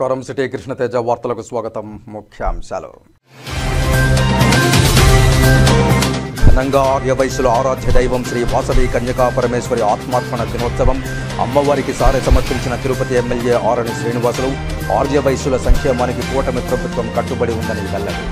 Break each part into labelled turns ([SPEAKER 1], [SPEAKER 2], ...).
[SPEAKER 1] నమస్కారం. సిటీ కృష్ణతేజ వార్తలకు స్వాగతం. ముఖ్యాంశాలు. ఘనంగా ఆర్యవైశ్యుల ఆరాధ్య దైవం శ్రీ వాసవి కన్యకా పరమేశ్వరి ఆత్మార్పణ దినోత్సవం. అమ్మవారికి సారె సమర్పించిన తిరుపతి ఎమ్మెల్యే ఆరణి శ్రీనివాసులు ఆర్యవైశ్యుల సంక్షేమానికి కూటమి ప్రభుత్వం కట్టుబడి ఉందని వెల్లడి.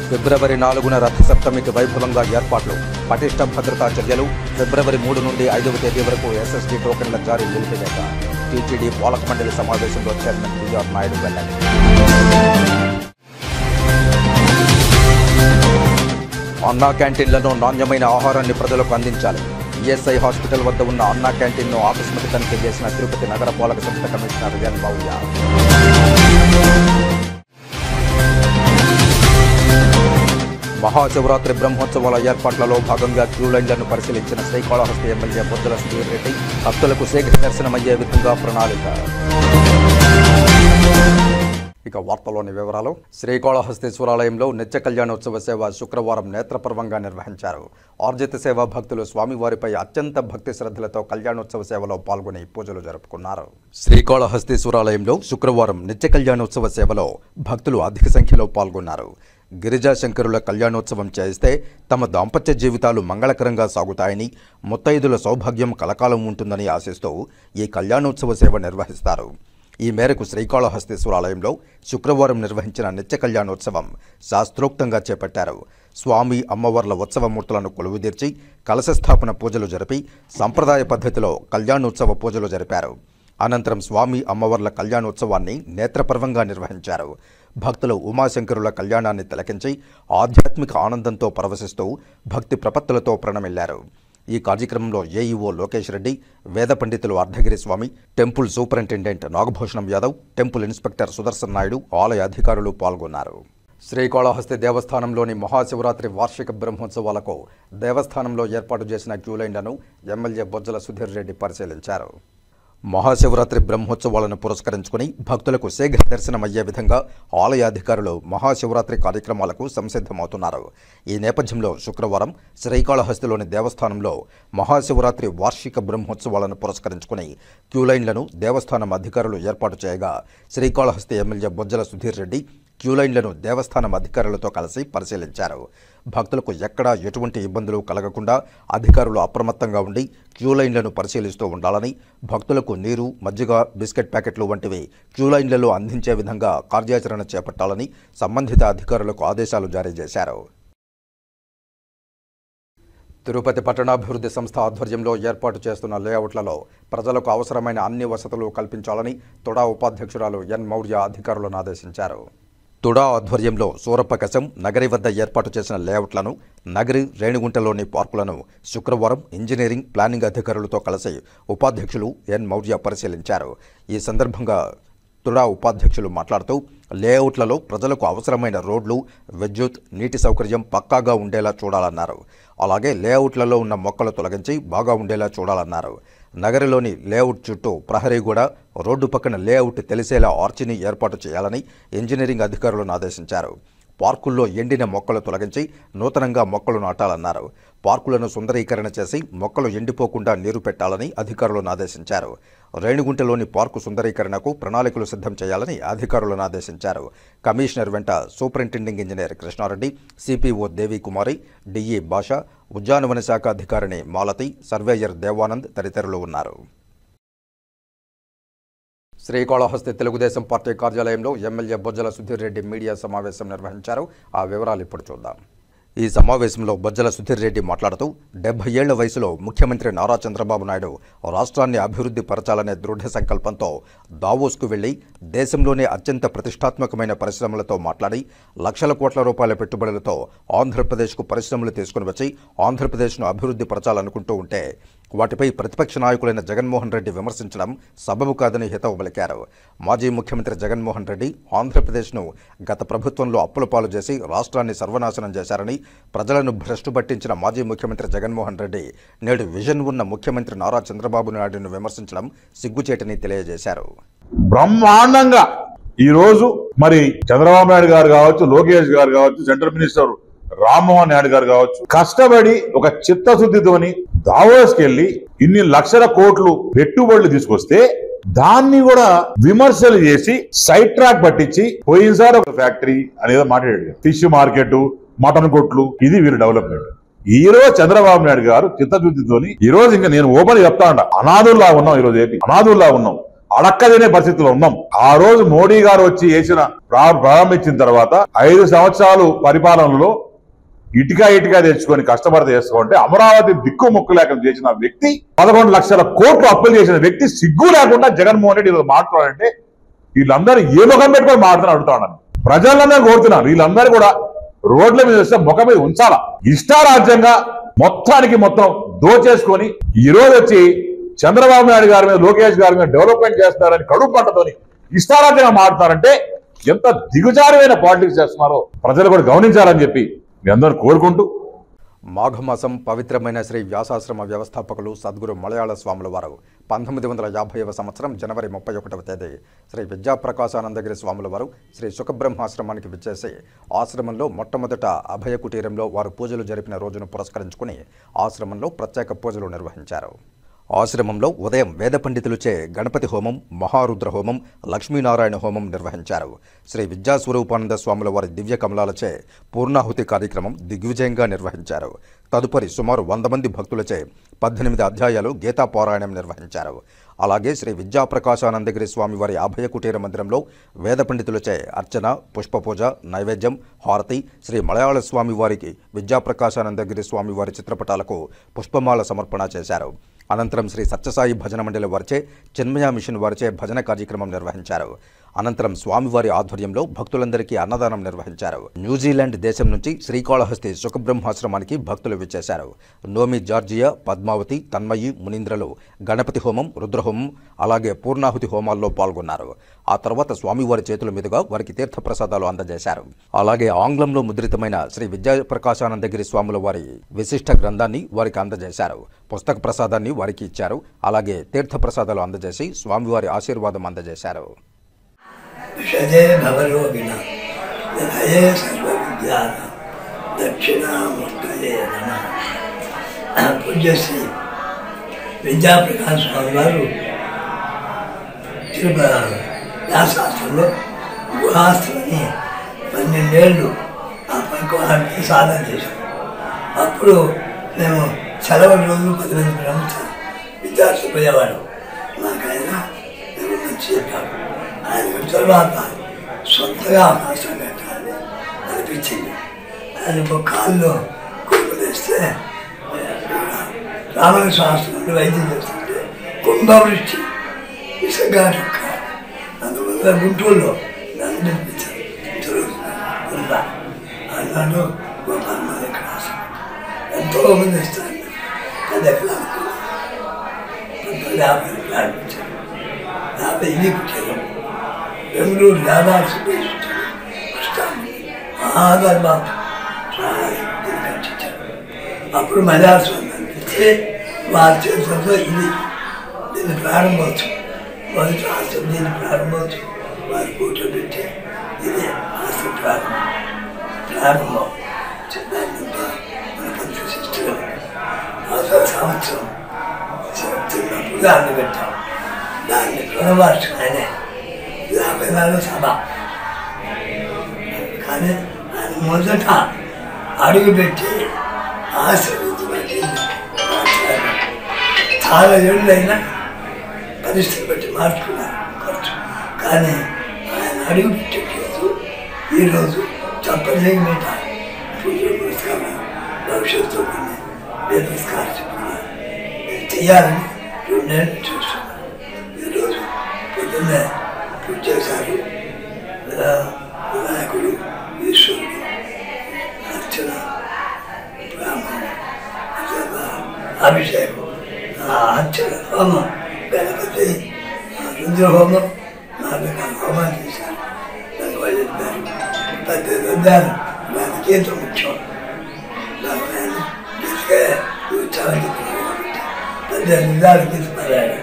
[SPEAKER 1] ఫిబ్రవరి 4న రథసప్తమికి వైభవంగా ఏర్పాట్లు, పటిష్ట భద్రతా చర్యలు. ఫిబ్రవరి 3 నుండి 5వ తేదీ వరకు ఎస్ఎస్టీ టోకెన్ల జారీ నిలిపివేత. టీటీడీ పాలక మండలి సమావేశంలో చైర్మన్ బిఆర్ నాయుడు వెల్లడి. అన్నా క్యాంటీన్లను నాణ్యమైన ఆహారాన్ని ప్రజలకు అందించాలి. ఈఎస్ఐ హాస్పిటల్ వద్ద ఉన్న అన్నా క్యాంటీన్ను ఆకస్మిక తనిఖీ చేసిన తిరుపతి నగర పాలక సంస్థ కమిషనర్ ఎన్ మౌర్య. మహాశివరాత్రి బ్రహ్మోత్సవాల ఏర్పాట్లలో భాగంగా క్యూ లైన్లను పరిశీలించిన శ్రీకాళహస్తి ఎమ్మెల్యే బొజ్జల సుధీర్ రెడ్డి భక్తులకు శీఘ్ర దర్శనమయ్యే విధంగా ప్రణాళిక. ఇక వార్తలోని వివరాలు. శ్రీకాళహస్తీశ్వరాలయంలో నిత్య కళ్యాణోత్సవ సేవ శుక్రవారం నేత్రపర్వంగా నిర్వహించారు. ఆర్జిత సేవ భక్తులు స్వామివారిపై అత్యంత భక్తి శ్రద్ధలతో కళ్యాణోత్సవ సేవలో పాల్గొని పూజలు జరుపుకున్నారు. శ్రీకాళహస్తీశ్వరాలయంలో శుక్రవారం నిత్య కళ్యాణోత్సవ సేవలో భక్తులు అధిక సంఖ్యలో పాల్గొన్నారు. గిరిజాశంకరుల కళ్యాణోత్సవం చేస్తే తమ దాంపత్య జీవితాలు మంగళకరంగా సాగుతాయని, ముత్తైదుల సౌభాగ్యం కలకాలం ఉంటుందని ఆశిస్తూ ఈ కళ్యాణోత్సవ సేవ నిర్వహిస్తారు. ఈ మేరకు శ్రీకాళహస్తీశ్వరాలయంలో శుక్రవారం నిర్వహించిన నిత్య కళ్యాణోత్సవం శాస్త్రోక్తంగా చేపట్టారు. స్వామి అమ్మవార్ల ఉత్సవమూర్తులను కొలువుదీర్చి కలశస్థాపన పూజలు జరిపి సంప్రదాయ పద్ధతిలో కళ్యాణోత్సవ పూజలు జరిపారు. అనంతరం స్వామి అమ్మవార్ల కళ్యాణోత్సవాన్ని నేత్రపర్వంగా నిర్వహించారు. భక్తులు ఉమాశంకరుల కళ్యాణాన్ని తిలకించి ఆధ్యాత్మిక ఆనందంతో పరవశిస్తూ భక్తి ప్రపత్తులతో ప్రణమిల్లారు. ఈ కార్యక్రమంలో ఏఈఓ లోకేష్ రెడ్డి, వేద పండితులు Ardhagiri Swami, temple superintendent Nagabhushanam Yadav, temple inspector Sudarshan Naidu, ఆలయ అధికారులు పాల్గొన్నారు. శ్రీకాళహస్తి దేవస్థానంలోని మహాశివరాత్రి వార్షిక బ్రహ్మోత్సవాలకు దేవస్థానంలో ఏర్పాటు చేసిన క్యూలైన్లను ఎమ్మెల్యే బొజ్జల సుధీర్ రెడ్డి పరిశీలించారు. మహాశివరాత్రి బ్రహ్మోత్సవాలను పురస్కరించుకుని భక్తులకు శీఘ్ర దర్శనమయ్యే విధంగా ఆలయ అధికారులు మహాశివరాత్రి కార్యక్రమాలకు సంసిద్ధమవుతున్నారు. ఈ నేపథ్యంలో శుక్రవారం శ్రీకాళహస్తిలోని దేవస్థానంలో మహాశివరాత్రి వార్షిక బ్రహ్మోత్సవాలను పురస్కరించుకుని క్యూలైన్లను దేవస్థానం అధికారులు ఏర్పాటు చేయగా శ్రీకాళహస్తి ఎమ్మెల్యే బొజ్జల సుధీర్ రెడ్డి క్యూలైన్లను దేవస్థానం అధికారులతో కలిసి పరిశీలించారు. భక్తులకు ఎక్కడా ఎటువంటి ఇబ్బందులు కలగకుండా అధికారులు అప్రమత్తంగా ఉండి క్యూలైన్లను పరిశీలిస్తూ ఉండాలని, భక్తులకు నీరు, మజ్జిగ, బిస్కెట్ ప్యాకెట్లు వంటివి క్యూలైన్లలో అందించే విధంగా కార్యాచరణ చేపట్టాలని సంబంధిత అధికారులకు ఆదేశాలు జారీ చేశారు. తిరుపతి పట్టణాభివృద్ధి సంస్థ ఆధ్వర్యంలో ఏర్పాటు చేస్తున్న లేఅవుట్లలో ప్రజలకు అవసరమైన అన్ని వసతులు కల్పించాలని తుడా ఉపాధ్యక్షురాలు ఎన్ మౌర్య అధికారులను ఆదేశించారు. తుడా ఆధ్వర్యంలో సూరప్పకశం నగరి వద్ద ఏర్పాటు చేసిన లేఅవుట్లను, నగరి, రేణిగుంటలోని పార్కులను శుక్రవారం ఇంజనీరింగ్, ప్లానింగ్ అధికారులతో కలిసి ఉపాధ్యక్షులు ఎన్ మౌర్య పరిశీలించారు. ఈ సందర్భంగా తుడా ఉపాధ్యక్షులు మాట్లాడుతూ లేఅవుట్లలో ప్రజలకు అవసరమైన రోడ్లు, విద్యుత్, నీటి సౌకర్యం పక్కాగా ఉండేలా చూడాలన్నారు. అలాగే లేఅవుట్లలో ఉన్న మొక్కలు తొలగించి బాగా ఉండేలా చూడాలన్నారు. నగరిలోని లేఅవుట్ చుట్టూ ప్రహరీ గోడ, రోడ్డు పక్కన లేఅవుట్ తెలిసేలా ఆర్చిని ఏర్పాటు చేయాలని ఇంజనీరింగ్ అధికారులను ఆదేశించారు. పార్కుల్లో ఎండిన మొక్కలు తొలగించి నూతనంగా మొక్కలు నాటాలన్నారు. పార్కులను సుందరీకరణ చేసి మొక్కలు ఎండిపోకుండా నీరు పెట్టాలని అధికారులను ఆదేశించారు. రేణిగుంటలోని పార్కు సుందరీకరణకు ప్రణాళికలు సిద్ధం చేయాలని అధికారులను ఆదేశించారు. కమిషనర్ వెంట superintending engineer Krishna Reddy, CPO Devikumari, DE Basha, ఉద్యానవన శాఖ అధికారిణి మాలతి, సర్వేయర్ దేవానంద్ తదితరులు ఉన్నారు. శ్రీకాళహస్తి తెలుగుదేశం పార్టీ కార్యాలయంలో ఎమ్మెల్యే బొజ్జల సుధీర్ రెడ్డి మీడియా సమావేశం నిర్వహించారు. ఆ వివరాలు ఇప్పుడు చూద్దాం. ఈ సమావేశంలో బొజ్జల సుధీర్ రెడ్డి మాట్లాడుతూ 70 ఏళ్ల వయసులో ముఖ్యమంత్రి నారా చంద్రబాబు నాయుడు రాష్ట్రాన్ని అభివృద్ధి పరచాలనే దృఢ సంకల్పంతో దావోస్కు వెళ్లి దేశంలోనే అత్యంత ప్రతిష్టాత్మకమైన పరిశ్రమలతో మాట్లాడి లక్షల కోట్ల రూపాయల పెట్టుబడులతో ఆంధ్రప్రదేశ్కు పరిశ్రమలు తీసుకుని వచ్చి ఆంధ్రప్రదేశ్ను అభివృద్ధి పరచాలనుకుంటూ ఉంటే వాటిపై ప్రతిపక్ష నాయకులైన జగన్మోహన్ రెడ్డి విమర్శించడం సబబు కాదని హితవు పలికారు. మాజీ ముఖ్యమంత్రి జగన్మోహన్ రెడ్డి ఆంధ్రప్రదేశ్ను గత ప్రభుత్వంలో అప్పుల పాలు చేసి రాష్ట్రాన్ని సర్వనాశనం చేశారని, ప్రజలను భ్రష్టు పట్టించిన మాజీ ముఖ్యమంత్రి జగన్మోహన్ రెడ్డి నేడు విజన్ ఉన్న ముఖ్యమంత్రి నారా చంద్రబాబు నాయుడును విమర్శించడం సిగ్గుచేటని తెలియజేశారు.
[SPEAKER 2] బ్రహ్మాండంగా ఈ రోజు మరి చంద్రబాబు నాయుడు గారు కావచ్చు, లోకేష్ గారు కావచ్చు, సెంట్రల్ మినిస్టర్ రామ్మోహన్ నాయుడు గారు కావచ్చు, కష్టపడి ఒక చిత్తశుద్ధితోని దావోస్కి వెళ్ళి ఇన్ని లక్షల కోట్లు పెట్టుబడులు తీసుకొస్తే దాన్ని కూడా విమర్శలు చేసి సైడ్ ట్రాక్ పట్టించి పోయినసారి ఒక ఫ్యాక్టరీ అనేది మాట్లాడాడు. ఫిష్ మార్కెట్, మటన్ కొట్లు, ఇది వీరి డెవలప్మెంట్. ఈ రోజు చంద్రబాబు నాయుడు గారు చిత్తశుద్ధితోని ఈ రోజు ఇంకా నేను ఓపెన్ చెప్తా ఉంటా, అనాథుల్లా ఉన్నాం. ఈ రోజు ఏంటి అనాథుల్లా ఉన్నాం, అడక్కలేనే పరిస్థితిలో ఉన్నాం. ఆ రోజు మోడీ గారు వచ్చి ప్రారంభించిన తర్వాత 5 సంవత్సరాలు పరిపాలనలో ఇటుక తెచ్చుకొని కష్టపడితే చేసుకోంటే అమరావతి దిక్కు ముక్కు లేక చేసిన వ్యక్తి, 11 లక్షల కోట్లు అప్పులు చేసిన వ్యక్తి సిగ్గు లేకుండా జగన్మోహన్ రెడ్డి ఈరోజు మాట్లాడాలంటే వీళ్ళందరూ ఏ ముఖం పెట్టుకొని మాట్లాడుతున్నా అడుగుతాను. ప్రజలందరూ కోరుతున్నారు, వీళ్ళందరూ కూడా రోడ్ల మీద వస్తే ముఖం మీద ఉంచాలా. ఇష్టారాజ్యంగా మొత్తం దోచేసుకొని ఈ రోజు వచ్చి చంద్రబాబు నాయుడు గారి మీద, లోకేష్ గారి మీద డెవలప్మెంట్ చేస్తున్నారని కడుపు పంటతోని ఇష్టారాజ్యంగా మాట్లాడతారంటే ఎంత దిగుజారువైన పాలిటిక్స్ చేస్తున్నారో ప్రజలు కూడా గమనించాలని చెప్పి మీ అందరూ కోరుకుంటూ,
[SPEAKER 1] మాఘమాసం పవిత్రమైన శ్రీ వ్యాసాశ్రమ వ్యవస్థాపకులు సద్గురు మలయాళ స్వాముల వారు 1950వ సంవత్సరం జనవరి 31వ తేదీ శ్రీ విద్యాప్రకాశానందగిరి స్వాముల వారు శ్రీ సుఖబ్రహ్మాశ్రమానికి విచ్చేసి ఆశ్రమంలో మొట్టమొదట అభయ కుటీరంలో వారు పూజలు జరిపిన రోజును పురస్కరించుకుని ఆశ్రమంలో ప్రత్యేక పూజలు నిర్వహించారు. ఆశ్రమంలో ఉదయం వేద పండితులచే గణపతి హోమం, మహారుద్ర హోమం, లక్ష్మీనారాయణ హోమం నిర్వహించారు. శ్రీ విద్యాస్వరూపానంద స్వాముల వారి దివ్య కమలాలచే పూర్ణాహుతి కార్యక్రమం దిగ్విజయంగా నిర్వహించారు. తదుపరి సుమారు 100 మంది భక్తులచే 18 అధ్యాయాలు గీతా పారాయణం నిర్వహించారు. అలాగే శ్రీ విద్యాప్రకాశానందగిరి స్వామి వారి అభయ కుటీర మందిరంలో వేద పండితులచే అర్చన, పుష్పపూజ, నైవేద్యం, హారతి, శ్రీ మలయాళ స్వామి వారికి విద్యాప్రకాశానందగిరి స్వామి వారి చిత్రపటాలకు పుష్పమాల సమర్పణ చేశారు. అనంతరం శ్రీ సత్యసాయి భజన మండలి వారిచే చిన్మయ మిషన్ వారిచే భజన కార్యక్రమం నిర్వహించారు. అనంతరం స్వామివారి ఆధ్వర్యంలో భక్తులందరికీ అన్నదానం నిర్వహించారు. న్యూజిలాండ్ దేశం నుంచి శ్రీకాళహస్తి సుఖబ్రహ్మాశ్రమానికి భక్తులు విచ్చేశారు. నోమి జార్జియా, పద్మావతి, తన్మయి, మునీంద్రలు గణపతి హోమం, రుద్రహోమం, అలాగే పూర్ణాహుతి హోమాల్లో పాల్గొన్నారు. ఆ తర్వాత స్వామివారి చేతుల మీదుగా వారికి తీర్థప్రసాదాలు అందజేశారు. అలాగే ఆంగ్లంలో ముద్రితమైన శ్రీ విద్యాప్రకాశానందగిరి స్వాముల వారి విశిష్ట గ్రంథాన్ని వారికి అందజేశారు. పుస్తక ప్రసాదాన్ని వారికి ఇచ్చారు. అలాగే తీర్థప్రసాదాలు అందజేసి స్వామివారి ఆశీర్వాదం అందజేశారు.
[SPEAKER 3] విషదే భవరోగిణ వినయే సర్వవిద్యాన దక్షిణామూర్తయే నమః. పూజ్యశ్రీ విద్యాప్రకాశ్ స్వామి వారు వ్యాసాస్త్రంలో గుహాస్త్రని 12 ఏళ్ళు ఆ పనికి సాధన చేశాం. అప్పుడు మేము సెలవు రోజులు 10 మంది బ్రహ్మచారి విద్యార్థులు పోయేవాడు. నాకు ఆయన మంచి చెప్పాడు. ఆయన తర్వాత సొంతగా అవకాశం పెట్టాలని అనిపించింది. ఆయన ఒక కాల్లో కుటుంబేస్తే రామణ శాస్త్రంలో వైద్యం చేస్తుంటే కుంభవృష్టి విసగాడు అందువల్ల గుంటూరులో నన్ను నిర్మించారు. అన్నాడు గోపాల ఇక్కడ ఎంతో మంది ఇస్తారు. 10 ఎకరాలు 50 ప్రారంభించారు. 50 ఇల్లు కుట్టారు. బెంగళూరు యాదాల్సి ఆధార్బాబు కట్టించారు. అప్పుడు మలయాళం అనిపిస్తే వారి చేతులతో ఇది దీన్ని ప్రారంభోత్సవం, మొదటి ఆశ్రమం దీన్ని ప్రారంభోత్సవం వారి కూర్చోబెట్టి ఇది ఆశ్రమం ప్రారంభం చిన్నంతా మన ప్రతిష్ఠిస్తులు సంవత్సరం చిన్నప్పుడు దాన్ని పెట్టాం. దాన్ని పునర్వార్షికనే 54 సభ. కానీ ఆయన మొదట అడుగుపెట్టి ఆశీర్వదించబట్టి చాలా ఏళ్ళైనా పరిస్థితి బట్టి మార్చుకున్నారు ఖర్చు. కానీ ఆయన అడుగుపెట్టే రోజు ఈరోజు తప్పనిసరి మీద పూజలు పురస్కారం భవిష్యత్తు కొన్ని పురస్కారం చెప్పుకున్నారు. చేయాలని 2 ఏళ్ళు చేస్తున్నారు. ఈరోజు పొద్దున్నే పూజ చేశారు. వినాయకుడు, ఈశ్వరుడు, అర్చన, బ్రాహ్మణం, అభిషేకం, అర్చన హోమం, గణపతి రుద్రహోమం, 4 రకాల హోమాలు చేశారు. దానికి వాళ్ళు చెప్పారు 18 అధ్యాయాలు దానికి ఎంతో ముఖ్యం. దాని ఉత్సాహం చెప్పారు కాబట్టి 18 అధ్యాయాలు తీసుకున్నాడు.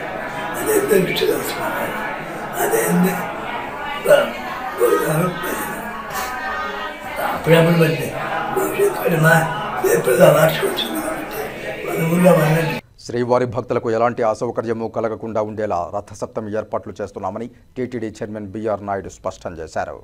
[SPEAKER 3] అదే విష్ణు తెలుసుకున్నాడు. అదేంది గోదావరి అప్పుడప్పుడు బట్టి చెప్పాడు మా ఎప్పుడు మార్చి వచ్చింది కాబట్టి మన ఊళ్ళో వాళ్ళని
[SPEAKER 1] శ్రీవారి భక్తులకు ఎలాంటి అసౌకర్యము కలగకుండా ఉండేలా రథసప్తమి ఏర్పాట్లు చేస్తున్నామని టీటీడీ చైర్మన్ బిఆర్ నాయుడు స్పష్టం చేశారు.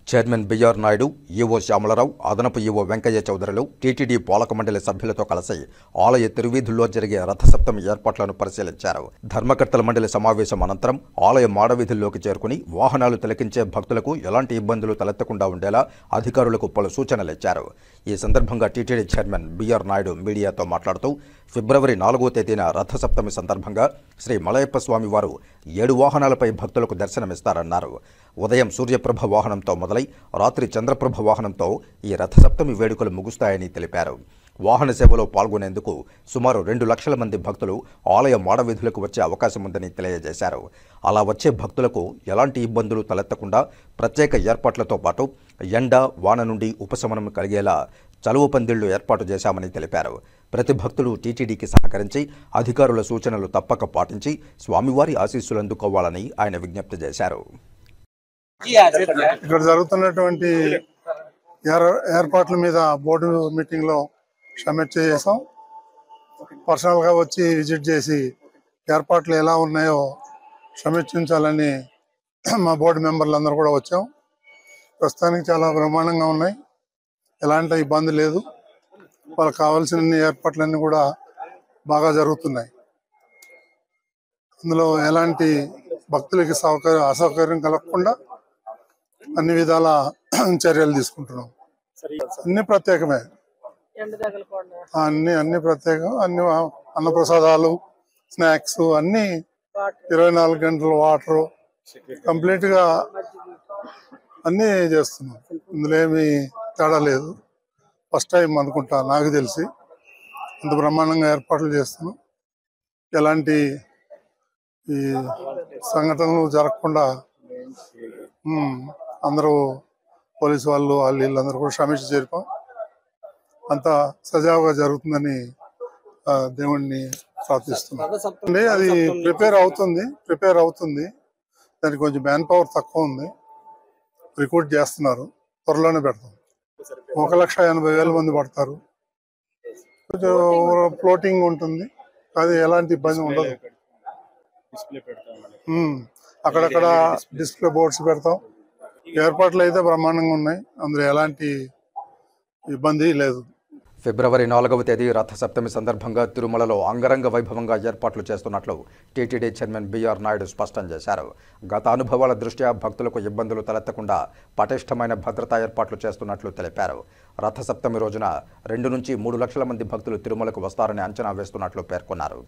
[SPEAKER 1] Chairman B R Naidu, EO Shyamala Rao, అదనపు ఈవో వెంకయ్య చౌదరులు టీటీడీ పాలక మండలి సభ్యులతో కలిసి ఆలయ తిరువీధుల్లో జరిగే రథసప్తమి ఏర్పాట్లను పరిశీలించారు. ధర్మకర్తల మండలి సమావేశం అనంతరం ఆలయ మాడవీధుల్లోకి చేరుకుని వాహనాలు తిలకించే భక్తులకు ఎలాంటి ఇబ్బందులు తలెత్తకుండా ఉండేలా అధికారులకు పలు సూచనలు ఇచ్చారు. ఈ సందర్భంగా టీటీడీ చైర్మన్ బిఆర్ నాయుడు మీడియాతో మాట్లాడుతూ ఫిబ్రవరి 4వ తేదీన రథసప్తమి సందర్భంగా శ్రీ మలయప్ప స్వామి వారు 7 వాహనాలపై భక్తులకు దర్శనమిస్తారన్నారు. ఉదయం సూర్యప్రభ వాహనంతో మొదలై రాత్రి చంద్రప్రభ వాహనంతో ఈ రథసప్తమి వేడుకలు ముగుస్తాయని తెలిపారు. వాహన సేవలో పాల్గొనేందుకు సుమారు 2 లక్షల మంది భక్తులు ఆలయ మాడవీధులకు వచ్చే అవకాశం ఉందని తెలియజేశారు. అలా వచ్చే భక్తులకు ఎలాంటి ఇబ్బందులు తలెత్తకుండా ప్రత్యేక ఏర్పాట్లతో పాటు ఎండ, వాన నుండి ఉపశమనం కలిగేలా చలువ పందిళ్లు ఏర్పాటు చేశామని తెలిపారు. ప్రతి భక్తులు టీటీడీకి సహకరించి అధికారుల సూచనలు తప్పక పాటించి స్వామివారి ఆశీస్సులు అందుకోవాలని ఆయన విజ్ఞప్తి చేశారు.
[SPEAKER 4] ఇక్కడ జరుగుతున్నటువంటి ఏర్పాట్ల మీద బోర్డు మీటింగ్ లో సమీక్ష చేసాం. పర్సనల్ గా వచ్చి విజిట్ చేసి ఏర్పాట్లు ఎలా ఉన్నాయో సమీక్షించాలని మా బోర్డు మెంబర్లు అందరూ కూడా వచ్చాం. ప్రస్తుతానికి చాలా బ్రహ్మాండంగా ఉన్నాయి, ఎలాంటి ఇబ్బంది లేదు. వాళ్ళకి కావాల్సిన ఏర్పాట్లన్నీ కూడా బాగా జరుగుతున్నాయి. అందులో ఎలాంటి భక్తులకి అసౌకర్యం కలగకుండా అన్ని విధాల చర్యలు తీసుకుంటున్నాం. అన్ని ప్రత్యేకమే, అన్ని ప్రత్యేకం. అన్ని అన్నప్రసాదాలు, స్నాక్స్ అన్ని 24 గంటలు వాటర్ కంప్లీట్ గా అన్ని చేస్తున్నాం. ఇందులో ఏమి తేడా లేదు. ఫస్ట్ టైం అనుకుంటా నాకు తెలిసి ఇంత బ్రహ్మాండంగా ఏర్పాట్లు చేస్తున్నాం. ఎలాంటి ఈ సంఘటనలు జరగకుండా అందరూ పోలీసు వాళ్ళు వీళ్ళందరూ కూడా సమీక్ష జరిపాం. అంతా సజావుగా జరుగుతుందని దేవుణ్ణి ప్రార్థిస్తున్నాం. అది ప్రిపేర్ అవుతుంది. దానికి కొంచెం మ్యాన్ పవర్ తక్కువ ఉంది, రిక్రూట్ చేస్తున్నారు. త్వరలోనే పెడతాం. 1,80,000 మంది పడతారు. కొంచెం ఫ్లోటింగ్ ఉంటుంది, అది ఎలాంటి ఇబ్బంది ఉండదు. అక్కడక్కడ డిస్ప్లే బోర్డ్స్ పెడతాం. ఏర్పాట్లు అయితే బ్రహ్మాండంగా ఉన్నాయి, అందులో ఎలాంటి ఇబ్బంది లేదు.
[SPEAKER 1] ఫిబ్రవరి 4వ తేదీ రథసప్తమి సందర్భంగా తిరుమలలో అంగరంగ వైభవంగా ఏర్పాట్లు చేస్తున్నట్లు టీటీడీ చైర్మన్ బిఆర్ నాయుడు స్పష్టం చేశారు. గత అనుభవాల దృష్ట్యా భక్తులకు ఇబ్బందులు తలెత్తకుండా పటిష్టమైన భద్రతా ఏర్పాట్లు చేస్తున్నట్లు తెలిపారు. రథసప్తమి రోజున 2 నుంచి 3 లక్షల మంది భక్తులు తిరుమలకు వస్తారని అంచనా వేస్తున్నట్లు పేర్కొన్నారు.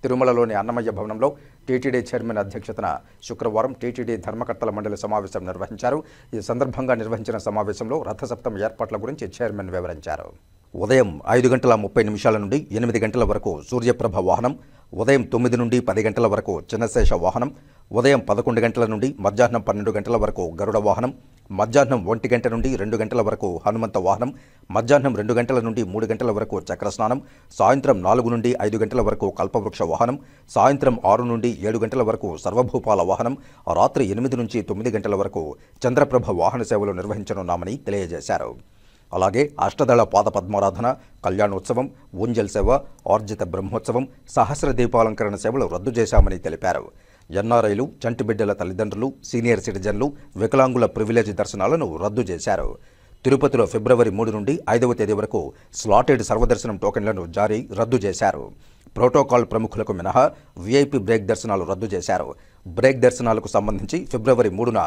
[SPEAKER 1] తిరుమలలోని అన్నమయ్య భవనంలో టీటీడీ చైర్మన్ అధ్యక్షతన శుక్రవారం టీటీడీ ధర్మకర్తల మండలి సమావేశం నిర్వహించారు. ఈ సందర్భంగా నిర్వహించిన సమావేశంలో రథసప్తమి ఏర్పాట్ల గురించి చైర్మన్ వివరించారు. ఉదయం 5:30 నుండి 8 గంటల వరకు సూర్యప్రభ వాహనం, ఉదయం 9 నుండి 10 గంటల వరకు చిన్నశేష వాహనం, ఉదయం 11 గంటల నుండి మధ్యాహ్నం 12 గంటల వరకు గరుడ వాహనం, మధ్యాహ్నం 1 గంట నుండి 2 గంటల వరకు హనుమంత వాహనం, మధ్యాహ్నం 2 గంటల నుండి 3 గంటల వరకు చక్రస్నానం, సాయంత్రం 4 నుండి 5 గంటల వరకు కల్పవృక్ష వాహనం, సాయంత్రం 6 నుండి 7 గంటల వరకు సర్వభూపాల వాహనం, రాత్రి 8 నుంచి 9 గంటల వరకు చంద్రప్రభ వాహన సేవలు నిర్వహించనున్నామని తెలియజేశారు. అలాగే అష్టదళ పాద పద్మారాధన, కళ్యాణోత్సవం, ఊంజల్ సేవ, ఆర్జిత బ్రహ్మోత్సవం, సహస్ర దీపాలంకరణ సేవలు రద్దు చేశామని తెలిపారు. ఎన్ఆర్ఐలు, చంటి బిడ్డల తల్లిదండ్రులు, సీనియర్ సిటిజన్లు, వికలాంగుల ప్రివిలేజ్ దర్శనాలను రద్దు చేశారు. తిరుపతిలో ఫిబ్రవరి 3 నుండి 5వ తేదీ వరకు స్లాటెడ్ సర్వదర్శనం టోకెన్లను రద్దు చేశారు. ప్రోటోకాల్ ప్రముఖులకు మినహా వీఐపీ బ్రేక్ దర్శనాలు రద్దు చేశారు. బ్రేక్ దర్శనాలకు సంబంధించి ఫిబ్రవరి 3న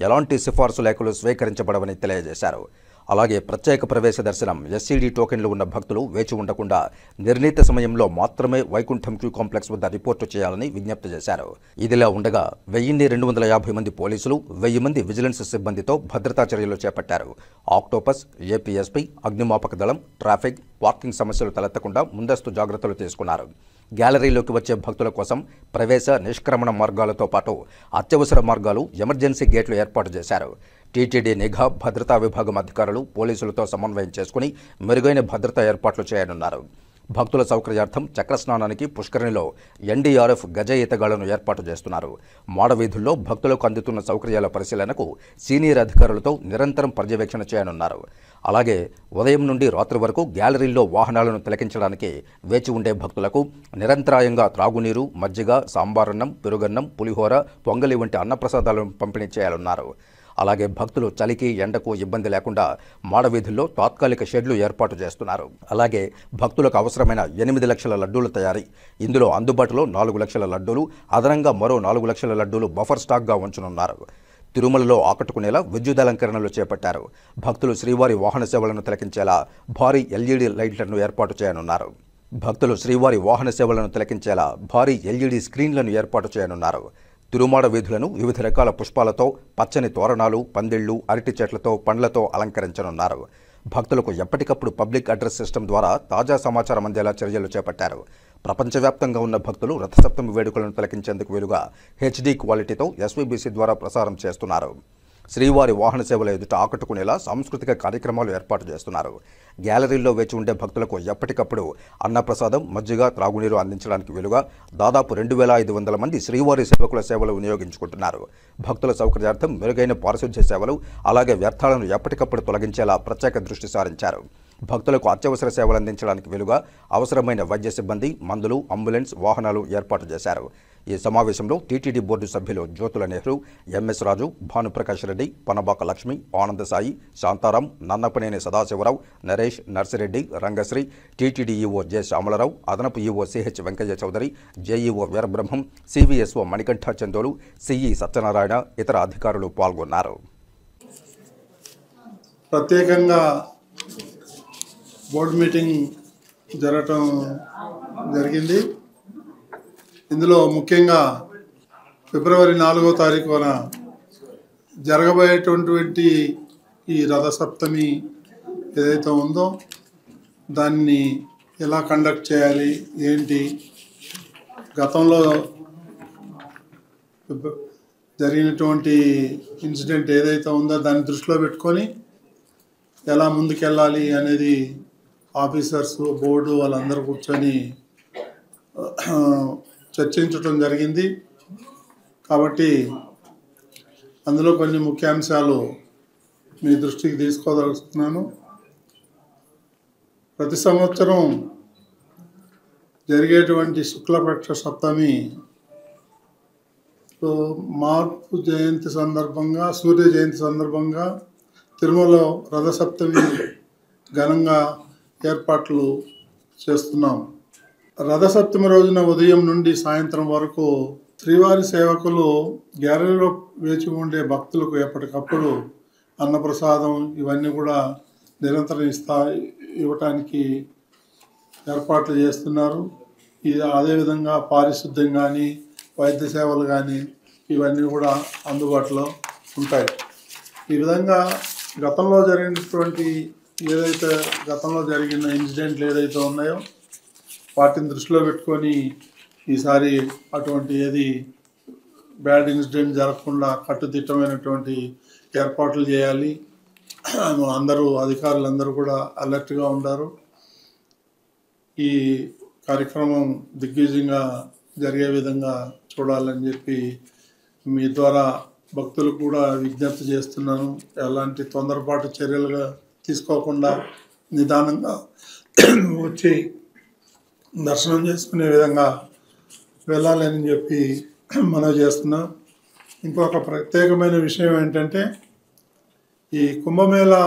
[SPEAKER 1] ఎలాంటి సిఫార్సు లేఖలు స్వీకరించబడవని తెలియజేశారు. అలాగే ప్రత్యేక ప్రవేశ దర్శనం, ఎస్సీడీ టోకెన్లు ఉన్న భక్తులు వేచి ఉండకుండా నిర్ణీత సమయంలో మాత్రమే వైకుంఠం క్యూ కాంప్లెక్స్ వద్ద రిపోర్టు చేయాలని విజ్ఞప్తి చేశారు. ఇదిలా ఉండగా 1250 మంది పోలీసులు, 1000 మంది విజిలెన్స్ సిబ్బందితో భద్రతా చర్యలు చేపట్టారు. ఆక్టోపస్, ఏపీఎస్పీ, అగ్నిమాపక దళం, ట్రాఫిక్, పార్కింగ్ సమస్యలు తలెత్తకుండా ముందస్తు జాగ్రత్తలు తీసుకున్నారు. గ్యాలరీలోకి వచ్చే భక్తుల కోసం ప్రవేశ, నిష్క్రమణ మార్గాలతో పాటు అత్యవసర మార్గాలు, ఎమర్జెన్సీ గేట్లు ఏర్పాటు చేశారు. టీటీడీ నిఘా, భద్రతా విభాగం అధికారులు పోలీసులతో సమన్వయం చేసుకుని మెరుగైన భద్రతా ఏర్పాట్లు చేయనున్నారు. భక్తుల సౌకర్యార్థం చక్ర స్నానానికి పుష్కరిణిలో ఎన్డీఆర్ఎఫ్ గజ ఈతగాళ్లను ఏర్పాటు చేస్తున్నారు. మాడవీధుల్లో భక్తులకు అందుతున్న సౌకర్యాల పరిశీలనకు సీనియర్ అధికారులతో నిరంతరం పర్యవేక్షణ చేయనున్నారు. అలాగే ఉదయం నుండి రాత్రి వరకు గ్యాలరీల్లో వాహనాలను తిలకించడానికి వేచి ఉండే భక్తులకు నిరంతరాయంగా త్రాగునీరు, మజ్జిగ, సాంబారన్నం, పెరుగన్నం, పులిహోర, పొంగలి వంటి అన్నప్రసాదాలను పంపిణీ చేయాలన్నారు. అలాగే భక్తులు చలికి, ఎండకు ఇబ్బంది లేకుండా మాడవీధుల్లో తాత్కాలిక షెడ్లు ఏర్పాటు చేస్తున్నారు. అలాగే భక్తులకు అవసరమైన 8 లక్షల లడ్డూల తయారీ, ఇందులో అందుబాటులో 4 లక్షల లడ్డూలు, అదనంగా మరో 4 లక్షల లడ్డూలు బఫర్ స్టాక్గా ఉంచనున్నారు. తిరుమలలో ఆకట్టుకునేలా విద్యుదలంకరణలు చేపట్టారు. భక్తులు శ్రీవారి వాహన సేవలను తిలకించేలా భారీ ఎల్ఈడీ లైట్లను ఏర్పాటు చేయనున్నారు. స్క్రీన్లను ఏర్పాటు చేయనున్నారు. తిరుమాడ వీధులను వివిధ రకాల పుష్పాలతో, పచ్చని తోరణాలు, పందిళ్లు, అరటి చెట్లతో, పండ్లతో అలంకరించనున్నారు. భక్తులకు ఎప్పటికప్పుడు పబ్లిక్ అడ్రస్ సిస్టమ్ ద్వారా తాజా సమాచారం అందేలా చర్యలు చేపట్టారు. ప్రపంచవ్యాప్తంగా ఉన్న భక్తులు రథసప్తమి వేడుకలను తిలకించేందుకు వీలుగా హెచ్డీ క్వాలిటీతో ఎస్వీబీసీ ద్వారా ప్రసారం చేస్తున్నారు. శ్రీవారి వాహన సేవల ఎదుట ఆకట్టుకునేలా సాంస్కృతిక కార్యక్రమాలు ఏర్పాటు చేస్తున్నారు. గ్యాలరీల్లో వేచి ఉండే భక్తులకు ఎప్పటికప్పుడు అన్నప్రసాదం, మజ్జిగ, త్రాగునీరు అందించడానికి వీలుగా దాదాపు 2500 మంది శ్రీవారి సేవకుల సేవలు వినియోగించుకుంటున్నారు. భక్తుల సౌకర్యార్థం మెరుగైన పారిశుధ్య సేవలు, అలాగే వ్యర్థాలను ఎప్పటికప్పుడు తొలగించేలా ప్రత్యేక దృష్టి సారించారు. భక్తులకు అత్యవసర సేవలు అందించడానికి వీలుగా అవసరమైన వైద్య సిబ్బంది, మందులు, అంబులెన్స్ వాహనాలు ఏర్పాటు చేశారు. ఈ సమావేశంలో టీటీడీ బోర్డు సభ్యులు Jyothula Nehru, MS Raju, Bhanuprakash Reddy, Panabaka Lakshmi, Anandasai, Shantaram, Nannapaneni Sadasivarao, Naresh, Narsireddy, Rangasri, TTD EO J Shyamalarao, అదనపు EO CH Venkaiah Chowdary, JEO Veerabrahmam, CVSO Manikanta Chandolu, CE Satyanarayana, ఇతర అధికారులు పాల్గొన్నారు.
[SPEAKER 4] ప్రత్యేకంగా బోర్డు మీటింగ్ జరగటం జరిగింది. ఇందులో ముఖ్యంగా ఫిబ్రవరి 4వ తారీఖున జరగబోయేటువంటి ఈ రథసప్తమి ఏదైతే ఉందో దాన్ని ఎలా కండక్ట్ చేయాలి, ఏంటి, గతంలో జరిగినటువంటి ఇన్సిడెంట్ ఏదైతే ఉందో దాన్ని దృష్టిలో పెట్టుకొని ఎలా ముందుకెళ్ళాలి అనేది ఆఫీసర్స్, బోర్డు వాళ్ళందరూ కూర్చొని చర్చించడం జరిగింది. కాబట్టి అందులో కొన్ని ముఖ్యాంశాలు మీ దృష్టికి తీసుకోదలుచుకున్నాను. ప్రతి సంవత్సరం జరిగేటువంటి శుక్లపక్ష సప్తమి మార్పు జయంతి సందర్భంగా, సూర్య జయంతి సందర్భంగా తిరుమలలో రథసప్తమి ఘనంగా ఏర్పాట్లు చేస్తున్నాం. రథసప్తమి రోజున ఉదయం నుండి సాయంత్రం వరకు శ్రీవారి సేవకులు గ్యాలరీలో వేచి ఉండే భక్తులకు ఎప్పటికప్పుడు అన్నప్రసాదం ఇవన్నీ కూడా నిరంతరం ఇవ్వటానికి ఏర్పాట్లు చేస్తున్నారు. ఇది అదేవిధంగా పారిశుద్ధ్యం కానీ, వైద్య సేవలు కానీ ఇవన్నీ కూడా అందుబాటులో ఉంటాయి. ఈ విధంగా గతంలో జరిగిన ఇన్సిడెంట్లు ఏదైతే ఉన్నాయో వాటిని దృష్టిలో పెట్టుకొని ఈసారి అటువంటి ఏది బ్యాడ్ ఇన్సిడెంట్ జరగకుండా కట్టుదిట్టమైనటువంటి ఏర్పాట్లు చేయాలి. అందరూ అధికారులందరూ కూడా అలర్ట్గా ఉన్నారు. ఈ కార్యక్రమం దిగ్విజయంగా జరిగే విధంగా చూడాలని చెప్పి మీ ద్వారా భక్తులకు కూడా విజ్ఞప్తి చేస్తున్నాను. ఎలాంటి తొందరపాటు చర్యలుగా తీసుకోకుండా నిదానంగా వచ్చి దర్శనం చేసుకునే విధంగా వెళ్ళాలని చెప్పి మనం చేస్తున్నాం. ఇంకొక ప్రత్యేకమైన విషయం ఏంటంటే ఈ కుంభమేళా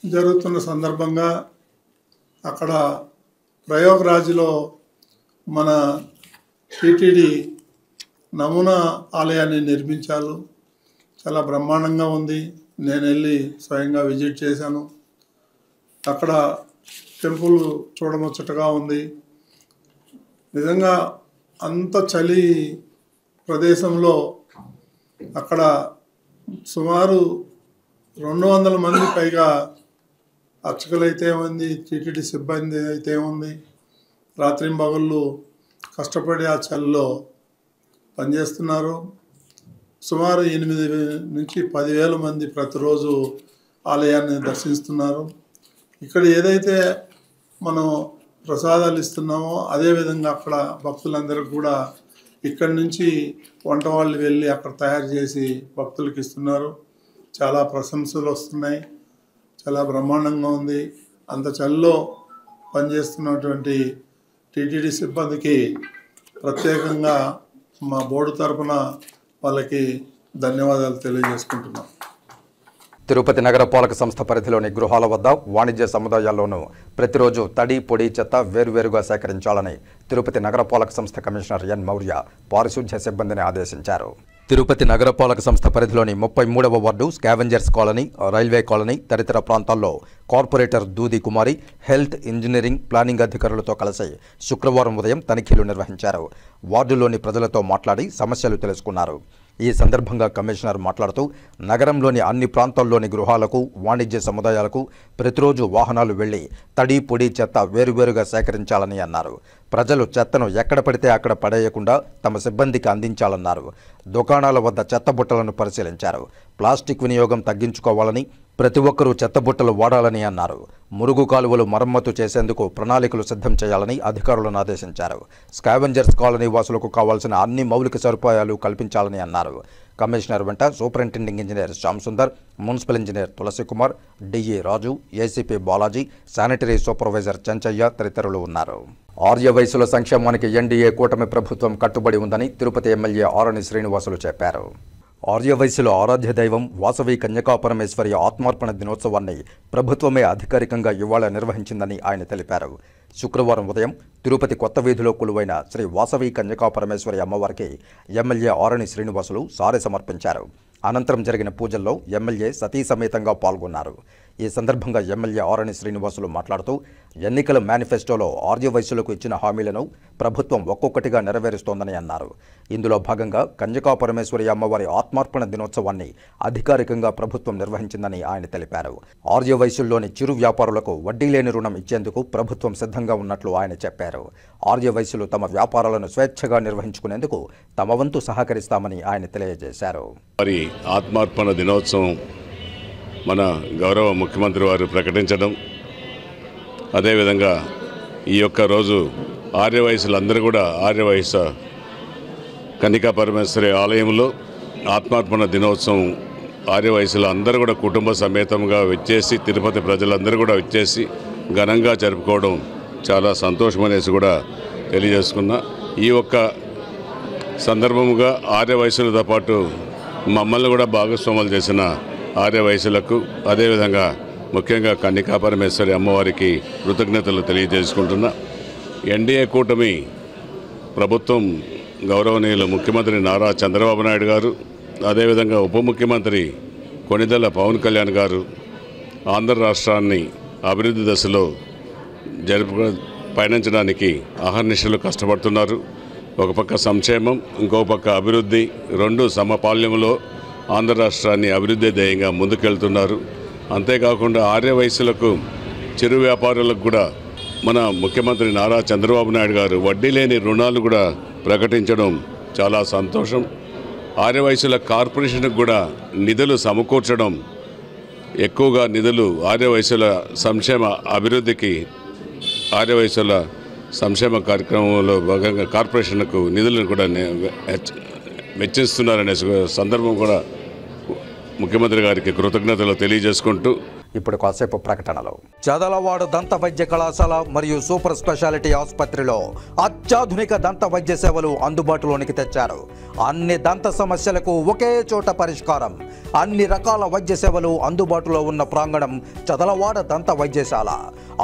[SPEAKER 4] జరుగుతున్న సందర్భంగా అక్కడ ప్రయాగ్రాజ్లో మన టీటీడీ నమూనా ఆలయాన్ని నిర్మించారు. చాలా బ్రహ్మాండంగా ఉంది. నేను వెళ్ళి స్వయంగా విజిట్ చేశాను. అక్కడ టెంపుల్ చూడముచ్చటగా ఉంది. నిజంగా అంత చలి ప్రదేశంలో అక్కడ సుమారు 200 మంది పైగా అర్చకులైతే ఉంది, టీటీడీ సిబ్బంది అయితే ఉంది. రాత్రింబగళ్ళు కష్టపడి ఆ చలిలో పనిచేస్తున్నారు. సుమారు 8 నుంచి 10,000 మంది ప్రతిరోజు ఆలయాన్ని దర్శిస్తున్నారు. ఇక్కడ ఏదైతే మనం ప్రసాదాలు ఇస్తున్నామో అదేవిధంగా అక్కడ భక్తులందరికీ కూడా ఇక్కడి నుంచి వంట వాళ్ళు వెళ్ళి అక్కడ తయారు చేసి భక్తులకు ఇస్తున్నారు. చాలా ప్రశంసలు వస్తున్నాయి. చాలా బ్రహ్మాండంగా ఉంది. అంత చలిలో పనిచేస్తున్నటువంటి టీటీడీ సిబ్బందికి ప్రత్యేకంగా మా బోర్డు తరఫున వాళ్ళకి ధన్యవాదాలు తెలియజేసుకుంటున్నాం.
[SPEAKER 1] తిరుపతి నగర పాలక సంస్థ పరిధిలోని గృహాల వద్ద వాణిజ్య సముదాయాల్లోనూ ప్రతిరోజు తడి పొడి చెత్త వేరువేరుగా సేకరించాలని తిరుపతి నగర పాలక సంస్థ కమిషనర్ ఎన్ మౌర్య పారిశుధ్య సిబ్బందిని ఆదేశించారు. తిరుపతి నగర పాలక సంస్థ పరిధిలోని 33వ ward scavengers colony, railway colony తదితర ప్రాంతాల్లో కార్పొరేటర్ దూది కుమారి హెల్త్, ఇంజనీరింగ్, ప్లానింగ్ అధికారులతో కలిసి శుక్రవారం ఉదయం తనిఖీలు నిర్వహించారు. వార్డులోని ప్రజలతో మాట్లాడి సమస్యలు తెలుసుకున్నారు. ఈ సందర్భంగా కమిషనర్ మాట్లాడుతూ నగరంలోని అన్ని ప్రాంతాల్లోని గృహాలకు, వాణిజ్య సముదాయాలకు ప్రతిరోజు వాహనాలు వెళ్లి తడి పొడి చెత్త వేరువేరుగా సేకరించాలని అన్నారు. ప్రజలు చెత్తను ఎక్కడ పడితే అక్కడ పడేయకుండా తమ సిబ్బందికి అందించాలన్నారు. దుకాణాల వద్ద చెత్త బుట్టలను పరిశీలించారు. ప్లాస్టిక్ వినియోగం తగ్గించుకోవాలని, ప్రతి ఒక్కరూ చెత్తబుట్టలు వాడాలని అన్నారు. మురుగు కాలువలు మరమ్మతు చేసేందుకు ప్రణాళికలు సిద్ధం చేయాలని అధికారులను ఆదేశించారు. స్కావెంజర్స్ కాలనీ వాసులకు కావాల్సిన అన్ని మౌలిక సదుపాయాలు కల్పించాలని అన్నారు. కమిషనర్ వెంట superintending engineer Shyam Sundar, municipal engineer Tulasi Kumar, DE Raju, ACP Balaji, sanitary supervisor Chenchaiah తదితరులు ఉన్నారు. ఆర్య వయసుల సంక్షేమానికి ఎన్డీఏ కూటమి ప్రభుత్వం కట్టుబడి ఉందని తిరుపతి ఎమ్మెల్యే ఆరణి శ్రీనివాసులు చెప్పారు. ఆర్య వయసుల ఆరాధ్య దైవం వాసవి కన్యకా పరమేశ్వరి ఆత్మార్పణ దినోత్సవాన్ని ప్రభుత్వమే అధికారికంగా ఇవాళ నిర్వహించిందని ఆయన తెలిపారు. శుక్రవారం ఉదయం తిరుపతి కొత్త వీధిలో కొలువైన శ్రీ వాసవి కన్యకా పరమేశ్వరి అమ్మవారికి ఎమ్మెల్యే ఆరణి శ్రీనివాసులు సారె సమర్పించారు. అనంతరం జరిగిన పూజల్లో ఎమ్మెల్యే సతీ సమేతంగా పాల్గొన్నారు. ఈ సందర్భంగా ఎమ్మెల్యే ఆరణి శ్రీనివాసులు మాట్లాడుతూ ఎన్నికల మేనిఫెస్టోలో ఆర్య వయసులకు ఇచ్చిన హామీలను ప్రభుత్వం ఒక్కొక్కటిగా నెరవేరుస్తోందని అన్నారు. ఇందులో భాగంగా కన్యకా పరమేశ్వరి అమ్మవారి ఆత్మార్పణ దినోత్సవాన్ని అధికారికంగా ప్రభుత్వం నిర్వహించిందని ఆయన తెలిపారు. ఆర్య వయసుల్లోని చిరు వ్యాపారులకు వడ్డీ లేని రుణం ఇచ్చేందుకు ప్రభుత్వం సిద్ధంగా ఉన్నట్లు ఆయన చెప్పారు. ఆర్య వయసులు తమ వ్యాపారాలను స్వేచ్ఛగా నిర్వహించుకునేందుకు తమ వంతు సహకరిస్తామని ఆయన తెలియజేశారు.
[SPEAKER 5] ఆత్మార్పణ దినోత్సవం మన గౌరవ ముఖ్యమంత్రి వారు ప్రకటించడం, అదేవిధంగా ఈ యొక్క రోజు ఆర్య వయసులందరూ కూడా ఆర్య వయసు కన్యకా పరమేశ్వరి ఆలయంలో ఆత్మార్పణ దినోత్సవం ఆర్య వయసులో అందరూ కూడా కుటుంబ సమేతంగా వచ్చేసి తిరుపతి ప్రజలందరూ కూడా వచ్చేసి ఘనంగా జరుపుకోవడం చాలా సంతోషమనేసి కూడా తెలియజేసుకున్నా. ఈ ఒక్క సందర్భముగా ఆర్య వయసులతో పాటు మమ్మల్ని కూడా భాగస్వాములు చేసిన ఆర్య వయసులకు, అదేవిధంగా ముఖ్యంగా కన్యకా పరమేశ్వరి అమ్మవారికి కృతజ్ఞతలు తెలియజేసుకుంటున్నా. ఎన్డీఏ కూటమి ప్రభుత్వం గౌరవనీయులు ముఖ్యమంత్రి నారా చంద్రబాబు నాయుడు గారు, అదేవిధంగా ఉప ముఖ్యమంత్రి కొణిదెల పవన్ కళ్యాణ్ గారు ఆంధ్ర రాష్ట్రాన్ని అభివృద్ధి దశలో పయనించడానికి అహర్నిశలు కష్టపడుతున్నారు. ఒక పక్క సంక్షేమం, ఇంకో పక్క అభివృద్ధి, రెండు సమపాల్యంలో ఆంధ్ర రాష్ట్రాన్ని అభివృద్ధి ధ్యేయంగా ముందుకెళ్తున్నారు. అంతేకాకుండా ఆర్య వయసులకు, చిరు వ్యాపారులకు కూడా మన ముఖ్యమంత్రి నారా చంద్రబాబు నాయుడు గారు వడ్డీ లేని రుణాలు కూడా ప్రకటించడం చాలా సంతోషం. ఆర్య వయసుల కార్పొరేషన్కి కూడా నిధులు సమకూర్చడం, ఎక్కువగా నిధులు ఆర్య వయసుల సంక్షేమ అభివృద్ధికి, ఆర్య వయసుల సంక్షేమ కార్యక్రమంలో భాగంగా కార్పొరేషన్కు నిధులను కూడా వెచ్చిస్తున్నారనే సందర్భం కూడా ముఖ్యమంత్రి గారికి కృతజ్ఞతలు తెలియజేసుకుంటూ
[SPEAKER 1] ఇప్పుడు కాసేపు ప్రకటనలో. చదలవాడ దంత వైద్య కళాశాల మరియు సూపర్ స్పెషాలిటీ ఆసుపత్రిలో అత్యాధునిక దంత వైద్య సేవలు అందుబాటులోనికి తెచ్చారు. అన్ని దంత సమస్యలకు ఒకే చోట పరిష్కారం. అన్ని రకాల వైద్య సేవలు అందుబాటులో ఉన్న ప్రాంగణం చదలవాడ దంత వైద్యశాల.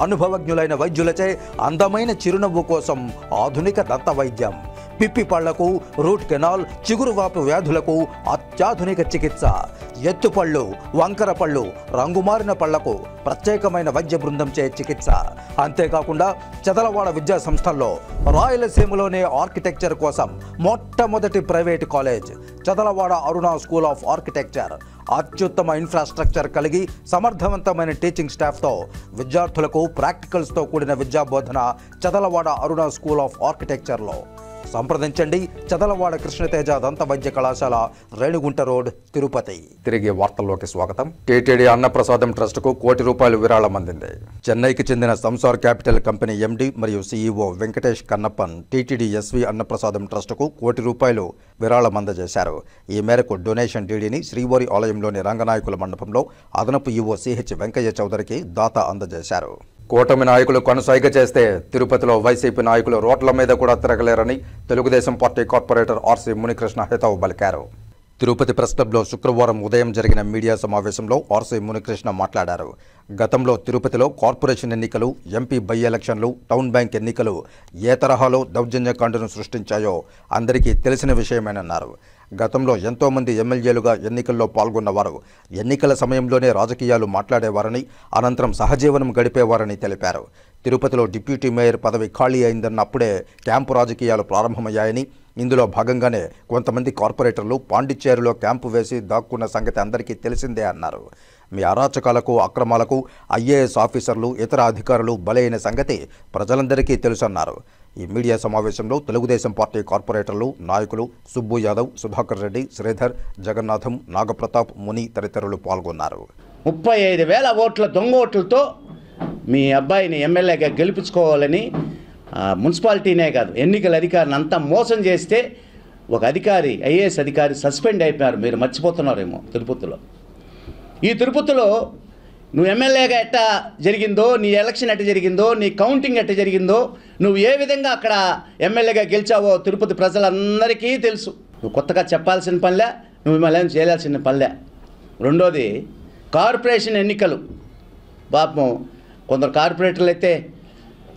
[SPEAKER 1] అనుభవజ్ఞులైన వైద్యులచే అందమైన చిరునవ్వు కోసం ఆధునిక దంత వైద్యం. పిప్పి పళ్లకు, రూట్ కెనాల్, చిగురువాపు వ్యాధులకు అత్యాధునిక చికిత్స. ఎత్తుపళ్ళు, వంకర పళ్ళు, రంగుమారిన పళ్లకు ప్రత్యేకమైన వైద్య బృందంచే చికిత్స. అంతేకాకుండా చదలవాడ విద్యా సంస్థల్లో రాయలసీమలోనే ఆర్కిటెక్చర్ కోసం మొట్టమొదటి private college Chadalavada Aruna school of architecture. అత్యుత్తమ ఇన్ఫ్రాస్ట్రక్చర్ కలిగి సమర్థవంతమైన టీచింగ్ స్టాఫ్తో విద్యార్థులకు ప్రాక్టికల్స్తో కూడిన విద్యాబోధన చదలవాడ అరుణ స్కూల్ ఆఫ్ ఆర్కిటెక్చర్లో. సంప్రదించండి. చదలవాడ కృష్ణతేజ దంత వైద్య కళాశాల, రేణిగుంట రోడ్, తిరుపతి. తిరిగి వార్తల్లోకి స్వాగతం. టీటీడీ అన్నప్రసాదం ట్రస్టుకు ₹1,00,00,000 విరాళం అందింది. చెన్నైకి చెందిన సంసార్ క్యాపిటల్ కంపెనీ ఎండీ మరియు CEO Venkatesh Kannappan TTD SV Annaprasadam ట్రస్టుకు ₹1,00,00,000 విరాళం అందజేశారు. ఈ మేరకు డొనేషన్ డీడీని శ్రీవారి ఆలయంలోని రంగనాయకుల మండపంలో అదనపు ఈవో సిహెచ్ వెంకయ్య చౌదరికి దాత అందజేశారు. కూటమి నాయకులు కొనసాగ చేస్తే తిరుపతిలో వైసీపీ నాయకులు రోడ్ల మీద కూడా తిరగలేరని Telugu Desam party corporator RC Munikrishna హితవు పలికారు. తిరుపతి ప్రెస్ క్లబ్లో శుక్రవారం ఉదయం జరిగిన మీడియా సమావేశంలో ఆర్సీ మునికృష్ణ మాట్లాడారు. గతంలో తిరుపతిలో కార్పొరేషన్ ఎన్నికలు, ఎంపీ బై ఎలక్షన్లు, టౌన్ బ్యాంక్ ఎన్నికలు ఏ తరహాలో దౌర్జన్యకాండను సృష్టించాయో అందరికీ తెలిసిన విషయమేనన్నారు. గతంలో ఎంతోమంది ఎమ్మెల్యేలుగా ఎన్నికల్లో పాల్గొన్నవారు ఎన్నికల సమయంలోనే రాజకీయాలు మాట్లాడేవారని, అనంతరం సహజీవనం గడిపేవారని తెలిపారు. తిరుపతిలో డిప్యూటీ మేయర్ పదవి ఖాళీ అయిందన్నప్పుడే క్యాంపు రాజకీయాలు ప్రారంభమయ్యాయని, ఇందులో భాగంగానే కొంతమంది కార్పొరేటర్లు పాండిచ్చేరిలో క్యాంపు వేసి దాక్కున్న సంగతి అందరికీ తెలిసిందే అన్నారు. మీ అరాచకాలకు, అక్రమాలకు ఐఏఎస్ ఆఫీసర్లు, ఇతర అధికారులు బలైన సంగతి ప్రజలందరికీ తెలుసన్నారు. ఈ మీడియా సమావేశంలో తెలుగుదేశం పార్టీ కార్పొరేటర్లు, నాయకులు సుబ్బు యాదవ్, సుధాకర్ రెడ్డి, శ్రీధర్, జగన్నాథం, నాగప్రతాప్, ముని తదితరులు పాల్గొన్నారు.
[SPEAKER 6] 35,000 ఓట్ల దొంగ ఓట్లతో మీ అబ్బాయిని ఎమ్మెల్యేగా గెలిపించుకోవాలని మున్సిపాలిటీనే కాదు ఎన్నికల అధికారిని అంతా మోసం చేస్తే ఒక అధికారి, ఐఏఎస్ అధికారి సస్పెండ్ అయిపోయారు. మీరు మర్చిపోతున్నారేమో. ఈ తిరుపతిలో నువ్వు ఎమ్మెల్యేగా ఎట్టా జరిగిందో, నీ ఎలక్షన్ ఎట్ట జరిగిందో, నీ కౌంటింగ్ ఎట్ట జరిగిందో, నువ్వు ఏ విధంగా అక్కడ ఎమ్మెల్యేగా గెలిచావో తిరుపతి ప్రజలందరికీ తెలుసు. నువ్వు కొత్తగా చెప్పాల్సిన పనిలే, నువ్వు మిమ్మల్ని చేయాల్సిన పనిలే. రెండోది కార్పొరేషన్ ఎన్నికలు. పాపం కొందరు కార్పొరేటర్లు అయితే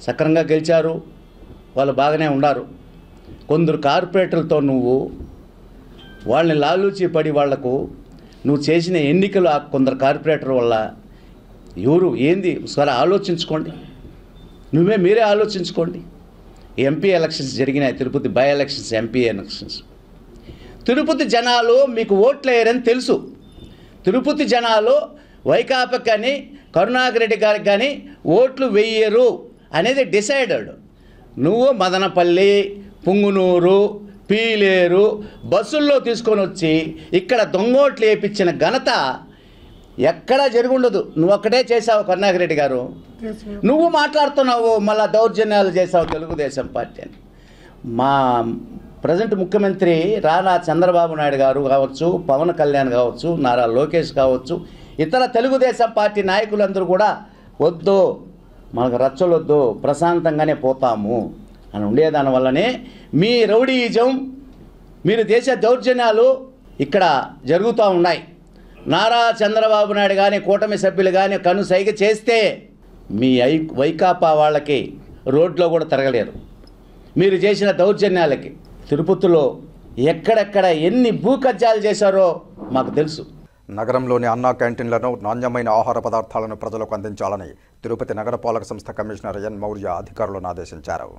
[SPEAKER 6] సక్రమంగా గెలిచారు, వాళ్ళు బాగానే ఉన్నారు. కొందరు కార్పొరేటర్లతో నువ్వు వాళ్ళని లాలూచి పడి వాళ్లకు నువ్వు చేసిన ఎన్నికలు ఆ కొందరు కార్పొరేటర్ వల్ల ఎవరు ఏంది సరే ఆలోచించుకోండి. మీరే ఆలోచించుకోండి. ఎంపీ ఎలక్షన్స్ జరిగినాయి, Tirupati by elections, MP elections. Tirupati జనాలు మీకు ఓట్లు వేయరని తెలుసు. తిరుపతి జనాలు వైకాపా కానీ కరుణాకర్ రెడ్డి గారికి కానీ ఓట్లు వేయరు అనేది డిసైడెడ్. నువ్వు మదనపల్లి, పుంగునూరు, పీలేరు బస్సుల్లో తీసుకొని వచ్చి ఇక్కడ దొంగోట్లు వేయించిన ఘనత ఎక్కడా జరుగుండదు. నువ్వు ఒక్కటే చేసావు కరుణాకర్ రెడ్డి గారు. నువ్వు మాట్లాడుతున్నావు మళ్ళా దౌర్జన్యాలు చేసావు తెలుగుదేశం పార్టీ అని. మా ప్రజెంట్ ముఖ్యమంత్రి రానా చంద్రబాబు నాయుడు గారు కావచ్చు, పవన్ కళ్యాణ్ కావచ్చు, నారా లోకేష్ కావచ్చు, ఇతర తెలుగుదేశం పార్టీ నాయకులందరూ కూడా వద్దు, మనకు రచ్చలొద్దు, ప్రశాంతంగానే పోతాము అని ఉండేదాని వల్లనే మీ రౌడీయిజం, మీరు చేసే దౌర్జన్యాలు ఇక్కడ జరుగుతూ ఉన్నాయి. నారా చంద్రబాబు నాయుడు కానీ కూటమి సభ్యులు కానీ కనుసైగ చేస్తే మీ వైకాపా వాళ్ళకి రోడ్లో కూడా తిరగలేరు. మీరు చేసిన దౌర్జన్యాలకి తిరుపతిలో ఎక్కడెక్కడ ఎన్ని భూ కబ్జాలు చేశారో మాకు తెలుసు.
[SPEAKER 1] నగరంలోని అన్నా క్యాంటీన్లను, నాణ్యమైన ఆహార పదార్థాలను ప్రజలకు అందించాలని తిరుపతి నగరపాలక సంస్థ కమిషనర్ ఎన్ మౌర్య అధికారులను ఆదేశించారు.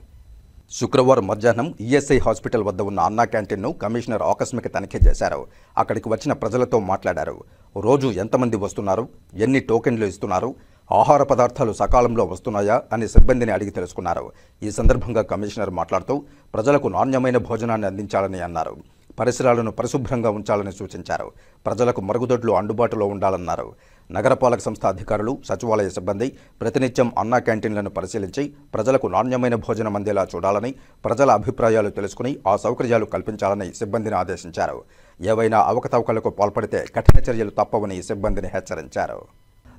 [SPEAKER 1] శుక్రవారం మధ్యాహ్నం ఈఎస్ఐ హాస్పిటల్ వద్ద ఉన్న అన్నా క్యాంటీన్ను కమిషనర్ ఆకస్మిక తనిఖీ చేశారు. అక్కడికి వచ్చిన ప్రజలతో మాట్లాడారు. రోజు ఎంతమంది వస్తున్నారు, ఎన్ని టోకెన్లు ఇస్తున్నారు, ఆహార పదార్థాలు సకాలంలో వస్తున్నాయా అని సిబ్బందిని అడిగి తెలుసుకున్నారు. ఈ సందర్భంగా కమిషనర్ మాట్లాడుతూ ప్రజలకు నాణ్యమైన భోజనాన్ని అందించాలని అన్నారు. పరిసరాలను పరిశుభ్రంగా ఉంచాలని సూచించారు. ప్రజలకు మరుగుదొడ్లు అందుబాటులో ఉండాలన్నారు. నగరపాలక సంస్థ అధికారులు, సచివాలయ సిబ్బంది ప్రతినిత్యం అన్నా క్యాంటీన్లను పరిశీలించి ప్రజలకు నాణ్యమైన భోజనం అందేలా చూడాలని, ప్రజల అభిప్రాయాలు తెలుసుకుని ఆ సౌకర్యాలు కల్పించాలని సిబ్బందిని ఆదేశించారు. ఏవైనా అవకతవకలకు పాల్పడితే కఠిన చర్యలు తప్పవని సిబ్బందిని హెచ్చరించారు.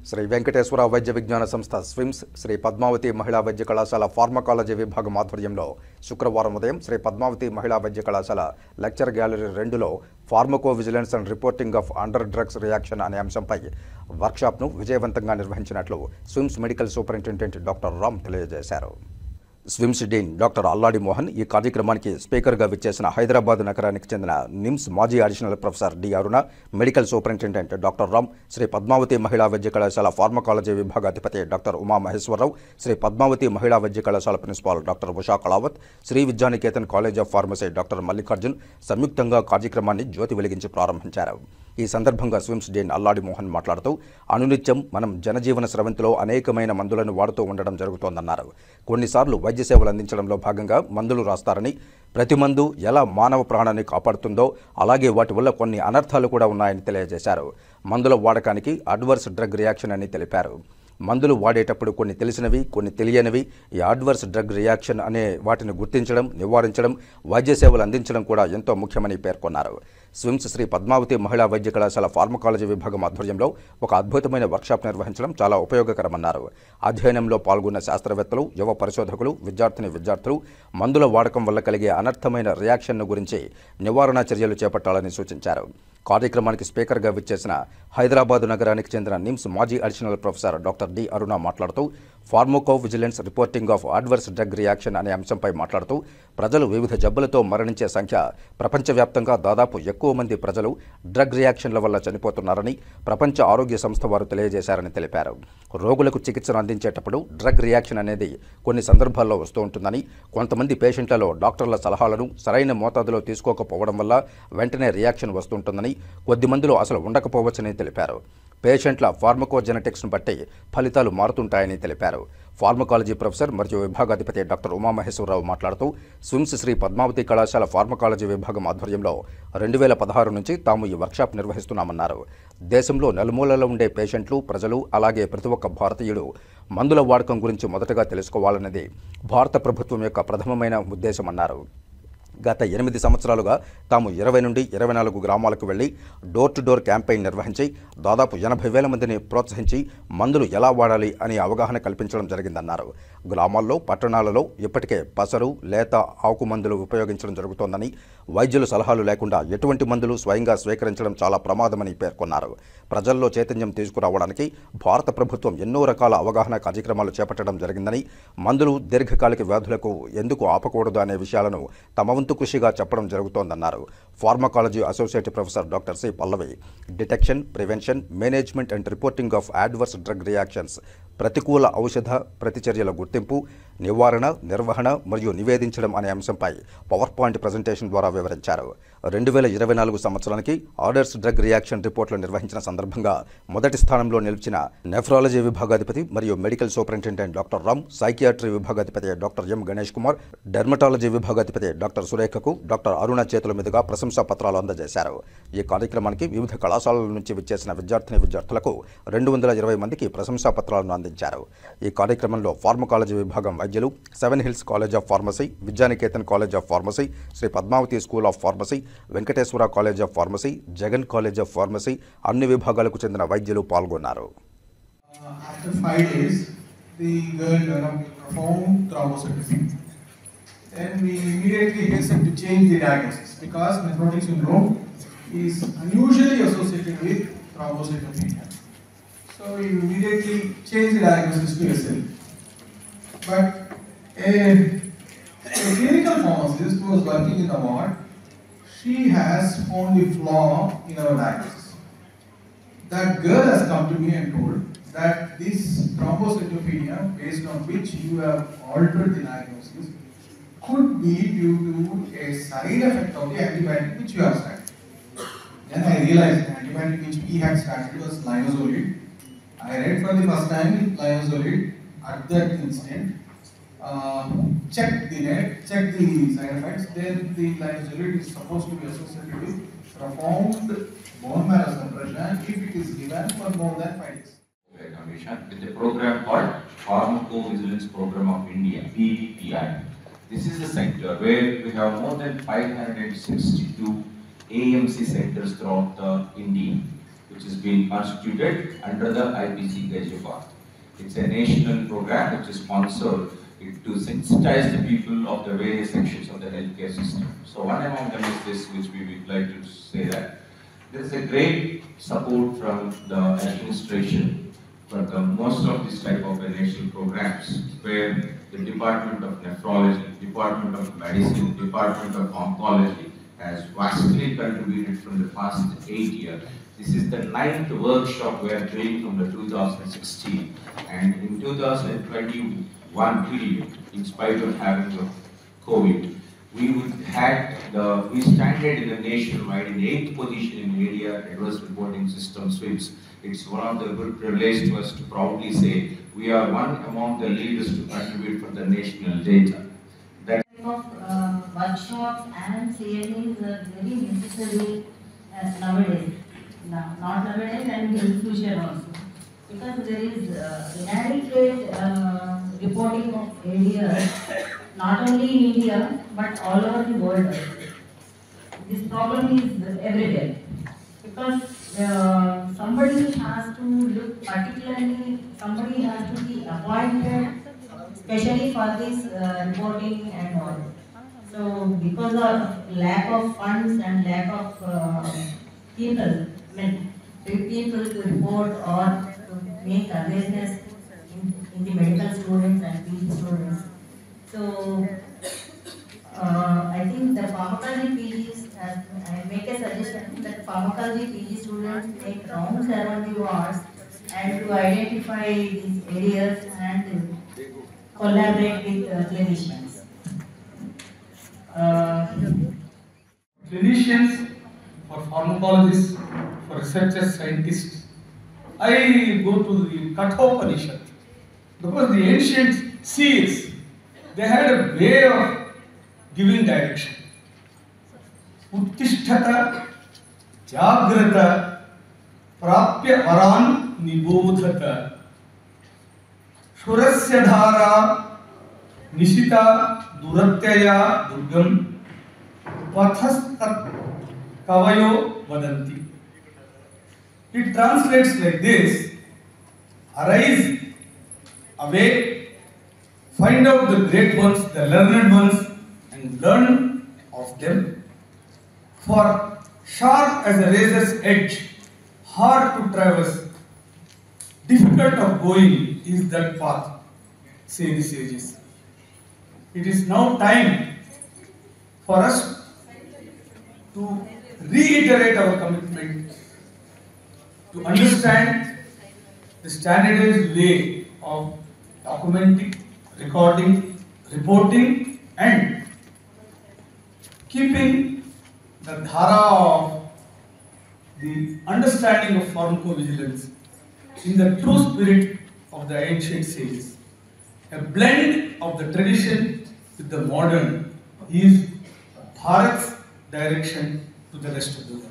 [SPEAKER 1] శ్రీ వెంకటేశ్వర వైద్య విజ్ఞాన సంస్థ స్విమ్స్, శ్రీ పద్మావతి మహిళా వైద్య కళాశాల ఫార్మకాలజీ విభాగం ఆధ్వర్యంలో శుక్రవారం ఉదయం శ్రీ పద్మావతి మహిళా వైద్య కళాశాల లెక్చర్ గ్యాలరీ 2లో pharmaco vigilance and reporting of under drugs reaction అనే అంశంపై వర్క్షాప్ను విజయవంతంగా నిర్వహించినట్లు SVIMS medical superintendent doctor Ram తెలియజేశారు. SVIMS dean doctor Alladi Mohan ఈ కార్యక్రమానికి స్పీకర్గా విచ్చేసిన హైదరాబాద్ నగరానికి చెందిన నిమ్స్ మాజీ additional professor D Aruna, medical superintendent doctor Ram, Sri Padmavathi మహిళా వైద్య కళాశాల ఫార్మకాలజీ విభాగాధిపతి డాక్టర్ ఉమా మహేశ్వరరావు, శ్రీ పద్మావతి మహిళా వైద్య కళాశాల principal doctor Usha Kalavath, Sri Vidyanikethan college of pharmacy doctor Mallikarjun సంయుక్తంగా కార్యక్రమాన్ని జ్యోతి వెలిగించి ప్రారంభించారు. ఈ సందర్భంగా స్విమ్స్ డీన్ అల్లాడి మోహన్ మాట్లాడుతూ అనునిత్యం మనం జనజీవన స్రవంతిలో అనేకమైన మందులను వాడుతూ ఉండడం జరుగుతోందన్నారు. కొన్నిసార్లు వైద్య సేవలు అందించడంలో భాగంగా మందులు రాస్తారని, ప్రతి మందు ఎలా మానవ ప్రాణాన్ని కాపాడుతుందో అలాగే వాటి వల్ల కొన్ని అనర్థాలు కూడా ఉన్నాయని తెలియజేశారు. మందుల వాడకానికి అడ్వర్స్ డ్రగ్ రియాక్షన్ అని తెలిపారు. మందులు వాడేటప్పుడు కొన్ని తెలిసినవి, కొన్ని తెలియనివి, ఈ అడ్వర్స్ డ్రగ్ రియాక్షన్ అనే వాటిని గుర్తించడం, నివారించడం, వైద్య సేవలు అందించడం కూడా ఎంతో ముఖ్యమని పేర్కొన్నారు. స్విమ్స్ శ్రీ పద్మావతి మహిళా వైద్య కళాశాల ఫార్మకాలజీ విభాగం ఆధ్వర్యంలో ఒక అద్భుతమైన వర్క్షాప్ నిర్వహించడం చాలా ఉపయోగకరమన్నారు. అధ్యయనంలో పాల్గొన్న శాస్త్రవేత్తలు, యువ పరిశోధకులు, విద్యార్థులు మందుల వాడకం వల్ల కలిగే అనర్థమైన రియాక్షన్ను గురించి నివారణ చర్యలు చేపట్టాలని సూచించారు. కార్యక్రమానికి స్పీకర్గా విచ్చేసిన హైదరాబాద్ నగరానికి చెందిన నిమ్స్ మాజీ additional professor doctor D Aruna మాట్లాడుతూ pharmaco vigilance reporting of adverse drug reaction అనే అంశంపై మాట్లాడుతూ ప్రజలు వివిధ జబ్బులతో మరణించే సంఖ్య ప్రపంచవ్యాప్తంగా దాదాపు ఎక్కువ మంది ప్రజలు డ్రగ్ రియాక్షన్ల వల్ల చనిపోతున్నారని ప్రపంచ ఆరోగ్య సంస్థ వారు తెలియజేశారని తెలిపారు. రోగులకు చికిత్సను అందించేటప్పుడు డ్రగ్ రియాక్షన్ అనేది కొన్ని సందర్భాల్లో వస్తూ ఉంటుందని, కొంతమంది పేషెంట్లలో డాక్టర్ల సలహాలను సరైన మోతాదులో తీసుకోకపోవడం వల్ల వెంటనే రియాక్షన్ వస్తుంటుందని, కొద్ది మందిలో అసలు ఉండకపోవచ్చని తెలిపారు. పేషెంట్ల ఫార్మకోజెనెటిక్స్ను బట్టి ఫలితాలు మారుతుంటాయని తెలిపారు. ఫార్మకాలజీ ప్రొఫెసర్ మరియు విభాగాధిపతి డాక్టర్ ఉమామహేశ్వరరావు మాట్లాడుతూ స్విమ్స్ శ్రీ పద్మావతి కళాశాల ఫార్మకాలజీ విభాగం ఆధ్వర్యంలో 2016 నుంచి తాము ఈ వర్క్షాప్ నిర్వహిస్తున్నామన్నారు. దేశంలో నలుమూలలో ఉండే పేషెంట్లు, ప్రజలు అలాగే ప్రతి ఒక్క భారతీయుడు మందుల వాడకం గురించి మొదటగా తెలుసుకోవాలన్నది భారత ప్రభుత్వం యొక్క ప్రథమమైన ఉద్దేశమన్నారు. గత 8 సంవత్సరాలుగా తాము 20 నుండి 24 గ్రామాలకు వెళ్లి డోర్ టు డోర్ క్యాంపెయిన్ నిర్వహించి దాదాపు 80,000 మందిని ప్రోత్సహించి మందులు ఎలా వాడాలి అని అవగాహన కల్పించడం జరిగిందన్నారు. గ్రామాల్లో, పట్టణాలలో ఇప్పటికే పసరు, లేత ఆకు మందులు ఉపయోగించడం జరుగుతోందని, వైద్యుల సలహాలు లేకుండా ఎటువంటి మందులు స్వయంగా స్వీకరించడం చాలా ప్రమాదమని పేర్కొన్నారు. ప్రజల్లో చైతన్యం తీసుకురావడానికి భారత ప్రభుత్వం ఎన్నో రకాల అవగాహన కార్యక్రమాలు చేపట్టడం జరిగిందని, మందులు దీర్ఘకాలిక వ్యాధులకు ఎందుకు ఆపకూడదు అనే విషయాలను తమ వంతు కృషిగా చెప్పడం జరుగుతోందన్నారు. Pharmacology associate professor doctor C Pallavi detection, prevention, management and reporting of adverse drug reactions, ప్రతికూల ఔషధ ప్రతిచర్యల గుర్తింపు, నివారణ, నిర్వహణ మరియు నివేదించడం అనే అంశంపై పవర్ పాయింట్ ప్రజెంటేషన్ ద్వారా వివరించారు. 2024 సంవత్సరానికి ఆర్డర్స్ డ్రగ్ రియాక్షన్ రిపోర్టులు నిర్వహించిన సందర్భంగా మొదటి స్థానంలో నిలిచిన నెఫ్రాలజీ విభాగాధిపతి మరియు medical superintendent doctor Ram, psychiatry విభాగాధిపతి doctor M Ganesh Kumar, dermatology విభాగాధిపతి డాక్టర్ సురేఖకు డాక్టర్ అరుణ చేతుల మీదుగా ప్రశంసా పత్రాలు అందజేశారు. ఈ కార్యక్రమానికి వివిధ కళాశాలల నుంచి విచ్చేసిన విద్యార్థులకు 220 మందికి ప్రశంసా పత్రాలను అందించారు. ఈ కార్యక్రమంలో ఫార్మకాలజీ విభాగం వైద్యులు, 7 hills college of pharmacy, Vidyanikethan college of pharmacy, Sri Padmavathi school of pharmacy, Venkateswara college of pharmacy, Jagan college of pharmacy అన్ని విభాగాలకు చెందిన వైద్యులు పాల్గొన్నారు.
[SPEAKER 7] After 5 days, the girl developed profound thrombocytopenia. Then we immediately hastened to change the diagnosis because nephrotic syndrome is unusually associated with thrombocytopenia. So we immediately changed the diagnosis to SL. But a clinical pharmacist who was working in the ward, she has found a flaw in our diagnosis. That girl has come to me and told that this thrombocytopenia, based on which you have altered the diagnosis, could be due to a side effect of the antibiotic which you have started. Then I realized the antibiotic which we had started was linezolid. I read for the first time linezolid at that instant. Checked the net, checked the side effects. Then the linezolid is supposed to be associated with profound bone marrow suppression if it is given for more than 5 days.
[SPEAKER 8] With a program called Pharmacovigilance Program of India, PVPI. This is a center where we have more than 562 AMC centers throughout India, which is being constituted under the IPC Gajapur. It's a national program which is sponsored to sensitize the people of the various sections of the healthcare system. So one among them is this, which we would like to say that there is a great support from the administration for the most of this type of national programs, where the Department of Nephrology, Department of Medicine, Department of Oncology has vastly contributed from the past 8 years. This is the 9th workshop we are doing from the 2016, and in 2021 period, in spite of having the COVID, we standard in the nationwide in 8th position in media adverse reporting system SWIPS. It's one of the good privilege to us to proudly say we are one among the leaders to contribute for the national data. That
[SPEAKER 9] workshops and CLEs are very necessary nowadays. Not nowadays and in future also. Because there is inadequate reporting of areas, not only in India but all over the world. This problem is everywhere. Because somebody has to look particularly, somebody has to be appointed especially for this reporting and all. So because of lack of funds and lack of people to report or to make awareness in the medical students and PG students. So I think the pharmacology PGs, I make a suggestion that pharmacology PG students make rounds around the wards and to identify these areas and collaborate with clinicians.
[SPEAKER 7] Clinicians, for pharmacologists, for researchers, scientists, I go to the Kathopanishad because the ancient seers, they had a way of giving direction. Uttishtata, Jagrata, Prapya Varan Nibodhata, Shurasya Dhara, Nishita Duratyaya Durgam, Pathastat Kavayo Vadanti. It translates like this: arise, awake, find out the great ones, the learned ones, and learn of them. For sharp as a razor's edge, hard to traverse, difficult of going is that path, say the sages. It is now time for us to reiterate our commitment to understand the standardized way of documenting, recording, reporting, and keeping the dhara of the understanding of pharmacovigilance in the true spirit of the ancient sages. A blend of the tradition with the modern is Bharat's direction to the rest of the world.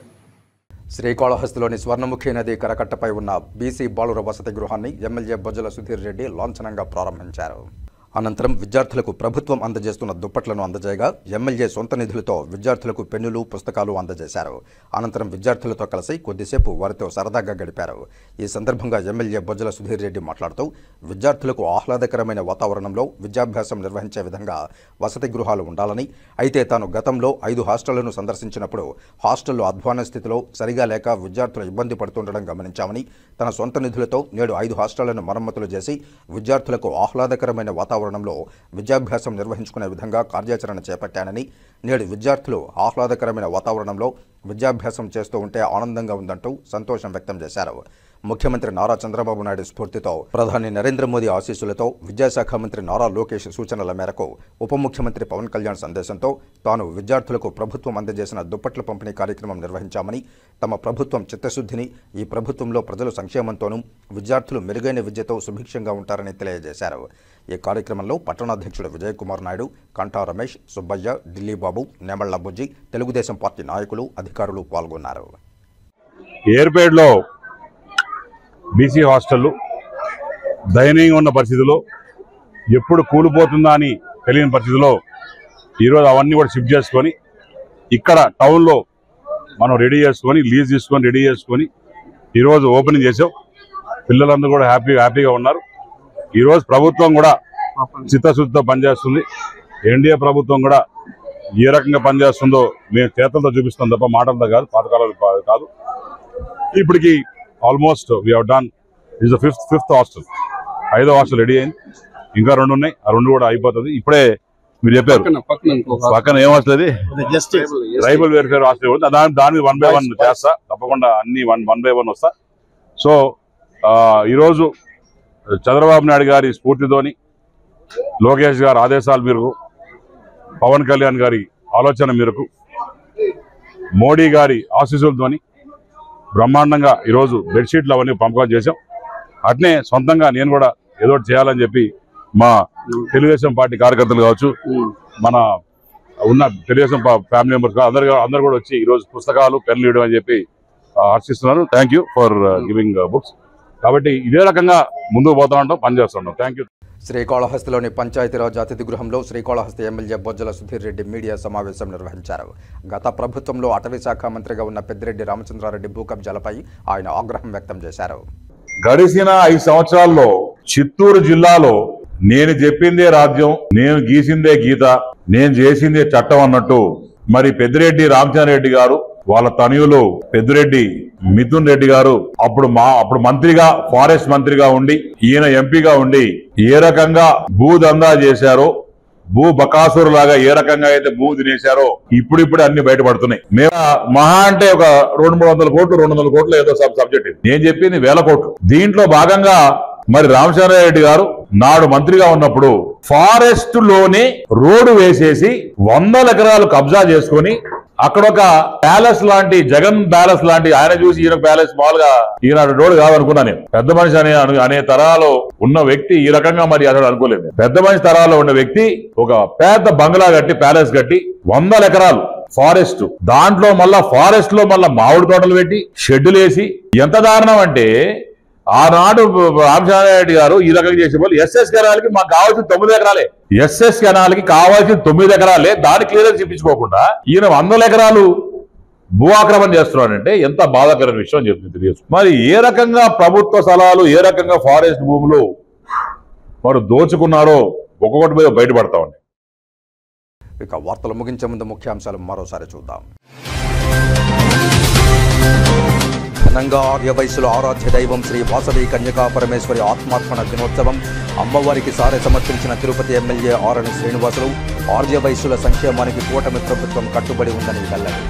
[SPEAKER 1] శ్రీకాళహస్తిలోని Swarnamukhi నది కరకట్టపై ఉన్న BC బాలుర వసతి గృహాన్ని MLA Bojjala Sudheer Reddy లాంఛనంగా ప్రారంభించారు. అనంతరం విద్యార్థులకు ప్రభుత్వం అందజేస్తున్న దుప్పట్లను అందజేయగా ఎమ్మెల్యే సొంత నిధులతో విద్యార్థులకు పెన్నులు, పుస్తకాలు అందజేశారు. అనంతరం విద్యార్థులతో కలిసి కొద్దిసేపు వారితో సరదాగా గడిపారు. ఈ సందర్భంగా ఎమ్మెల్యే బొజ్జల సుధీర్ రెడ్డి మాట్లాడుతూ విద్యార్థులకు ఆహ్లాదకరమైన వాతావరణంలో విద్యాభ్యాసం నిర్వహించే విధంగా వసతి గృహాలు ఉండాలని, అయితే తాను గతంలో 5 హాస్టళ్లను సందర్శించినప్పుడు హాస్టళ్లు అధ్వాన స్థితిలో సరిగా లేక విద్యార్థులు ఇబ్బంది పడుతుండడం గమనించామని, తన సొంత నిధులతో నేడు 5 హాస్టళ్లను మరమ్మతులు చేసి విద్యార్థులకు ఆహ్లాదకరమైన వాతావరణంలో విద్యాభ్యాసం నిర్వహించుకునే విధంగా కార్యాచరణ చేపట్టానని, నేడు విద్యార్థులు ఆహ్లాదకరమైన వాతావరణంలో విద్యాభ్యాసం చేస్తూ ఉంటే ఆనందంగా ఉందంటూ సంతోషం వ్యక్తం చేశారు. ముఖ్యమంత్రి నారా చంద్రబాబు నాయుడు స్ఫూర్తితో, ప్రధాని నరేంద్ర మోదీ ఆశీస్సులతో, విద్యాశాఖ మంత్రి నారా లోకేష్ సూచనల మేరకు, ఉప ముఖ్యమంత్రి పవన్ కళ్యాణ్ సందేశంతో తాను విద్యార్థులకు ప్రభుత్వం అందజేసిన దుప్పట్ల పంపిణీ కార్యక్రమం నిర్వహించామని, తమ ప్రభుత్వం చిత్తశుద్ధిని, ఈ ప్రభుత్వంలో ప్రజల సంక్షేమంతోనూ విద్యార్థులు మెరుగైన విద్యతో సుభిక్షంగా ఉంటారని తెలియజేశారు. ఈ కార్యక్రమంలో పట్టణాధ్యక్షుడు విజయ్ కుమార్ నాయుడు, కంఠా రమేష్, సుబ్బయ్య, ఢిల్లీ బాబు, నేమళ్ల బుజ్జి, తెలుగుదేశం పార్టీ నాయకులు, అధికారులు పాల్గొన్నారు.
[SPEAKER 2] ఏర్పేడ్లో బీసీ హాస్టళ్ళు దయనీయంగా ఉన్న పరిస్థితిలో, ఎప్పుడు కూలిపోతుందా అని తెలియని పరిస్థితిలో ఈరోజు అవన్నీ కూడా షిఫ్ట్ చేసుకొని ఇక్కడ టౌన్లో మనం రెడీ చేసుకొని, లీజ్ తీసుకొని రెడీ చేసుకొని ఈరోజు ఓపెనింగ్ చేసాం. పిల్లలందరూ కూడా హ్యాపీగా ఉన్నారు. ఈరోజు ప్రభుత్వం కూడా చిత్తశుద్ధితో పనిచేస్తుంది. ఎన్డీఏ ప్రభుత్వం కూడా ఏ రకంగా పనిచేస్తుందో మేము చేతులతో చూపిస్తాం తప్ప మాటలతో కాదు, పాతకాలం కాదు. ఇప్పటికి almost we have done is the fifth hostel. 5వ హాస్టల్ రెడీ అయింది. ఇంకా 2 ఉన్నాయి. ఆ 2 కూడా అయిపోతుంది. ఇప్పుడే మీరు చెప్పారు పక్కన ఏం హాస్టల్ అది, ట్రైబల్ వెల్ఫేర్ హాస్టల్. దాని మీద 1 by 1 చేస్తా, తప్పకుండా అన్ని 1 by 1 వస్తా. సో ఈరోజు చంద్రబాబు నాయుడు గారి స్ఫూర్తితోని, లోకేష్ గారి ఆదేశాల మేరకు పవన్ కళ్యాణ్ గారి ఆలోచన మేరకు మోడీ గారి ఆశీస్సులతోని బ్రహ్మాండంగా ఈరోజు బెడ్షీట్లు అవన్నీ పంపకం చేశాం. అట్నే సొంతంగా నేను కూడా ఏదో చేయాలని చెప్పి మా తెలుగుదేశం పార్టీ కార్యకర్తలు కావచ్చు, మన ఉన్న తెలుగుదేశం ఫ్యామిలీ మెంబర్స్ అందరు కూడా వచ్చి ఈరోజు పుస్తకాలు పెన్లు ఇవ్వడం అని చెప్పి ఆశిస్తున్నాను. Thank you for giving books. కాబట్టి ఇదే రకంగా ముందుకు పోతా ఉంటాం, పనిచేస్తున్నాం. Thank you.
[SPEAKER 1] శ్రీకాళహస్తిలోని పంచాయతీరాజ్ అతిథి గృహంలో శ్రీకాళహస్తి ఎమ్మెల్యే బొజ్జల సుధీర్ రెడ్డి మీడియా సమావేశం నిర్వహించారు. గత ప్రభుత్వంలో అటవీ శాఖ మంత్రిగా ఉన్న పెద్దిరెడ్డి రామచంద్రారెడ్డి భూ కబ్జాలపై ఆయన ఆగ్రహం వ్యక్తం చేశారు.
[SPEAKER 2] గడిచిన 5 సంవత్సరాల్లో చిత్తూరు జిల్లాలో నేను చెప్పిందే రాజ్యం, నేను గీసిందే గీత, నేను చేసిందే చట్టం అన్నట్టు మరి పెద్దిరెడ్డి రామచంద్రారెడ్డి గారు వాళ్ళ తనయులు పెద్దిరెడ్డి మిథున్ రెడ్డి గారు అప్పుడు మంత్రిగా, ఫారెస్ట్ మంత్రిగా ఉండి ఈయన ఎంపీగా ఉండి ఏ రకంగా భూ దందా చేశారో, భూ బకాసురు లాగా ఏ రకంగా అయితే భూ తినేశారో ఇప్పుడు అన్ని బయటపడుతున్నాయి. మేము మహా అంటే ఒక 200-300 కోట్లు 200 కోట్లు ఏదో సబ్జెక్ట్, నేను చెప్పింది 1000 కోట్లు. దీంట్లో భాగంగా మరి రామచంద్రారెడ్డి గారు నాడు మంత్రిగా ఉన్నప్పుడు ఫారెస్ట్ లోనే రోడ్డు వేసేసి 100 ఎకరాలు కబ్జా చేసుకుని అక్కడ ఒక ప్యాలెస్ లాంటి, జగన్ ప్యాలెస్ లాంటి, ఆయన చూసి ఈయన ప్యాలెస్ మామూలుగా ఈనాడు రోడ్డు కాదనుకున్నా నేను. పెద్ద మనిషి అనే తరాలో ఉన్న వ్యక్తి ఈ రకంగా మరి అసలు అనుకోలేదు. పెద్ద మనిషి తరాలో ఉన్న వ్యక్తి ఒక పెద్ద బంగ్లా కట్టి, ప్యాలెస్ కట్టి 100 ఎకరాలు ఫారెస్ట్, దాంట్లో మళ్ళా ఫారెస్ట్ లో మళ్ళా మామిడి తోటలు పెట్టి షెడ్డులు వేసి, ఎంత దారుణం అంటే ఆనాడు రామచంద్రారెడ్డి గారు ఈ రకంగా చేసే వాళ్ళు ఎస్ఎస్ కెనాల్కి మాకు కావాల్సిన 9 ఎకరాలే, ఎస్ఎస్ కెనాల్కి కావాల్సిన 9 ఎకరాలే, దాని క్లియరెన్స్ ఇప్పించుకోకుండా ఈయన 100 ఎకరాలు భూ ఆక్రమణ చేస్తున్నాడంటే ఎంత బాధాకరమైన విషయం చెప్తుంది తెలియదు. మరి ఏ రకంగా ప్రభుత్వ స్థలాలు, ఏ రకంగా ఫారెస్ట్ భూములు మరి దోచుకున్నారో ఒక్కొక్కటి మీద బయటపడతా ఉన్నాయి.
[SPEAKER 1] ఇక వార్తలు ముగించే ముందు ముఖ్యాంశాలు మరోసారి చూద్దాం. ఘనంగా ఆర్యవైశ్యుల ఆరాధ్య దైవం శ్రీ వాసవి కన్యకా పరమేశ్వరి ఆత్మార్పణ దినోత్సవం. అమ్మవారికి సారె సమర్పించిన తిరుపతి ఎమ్మెల్యే ఆరణి శ్రీనివాసులు. ఆర్యవైశ్యుల సంక్షేమానికి కూటమి ప్రభుత్వం కట్టుబడి ఉందని వెల్లడి.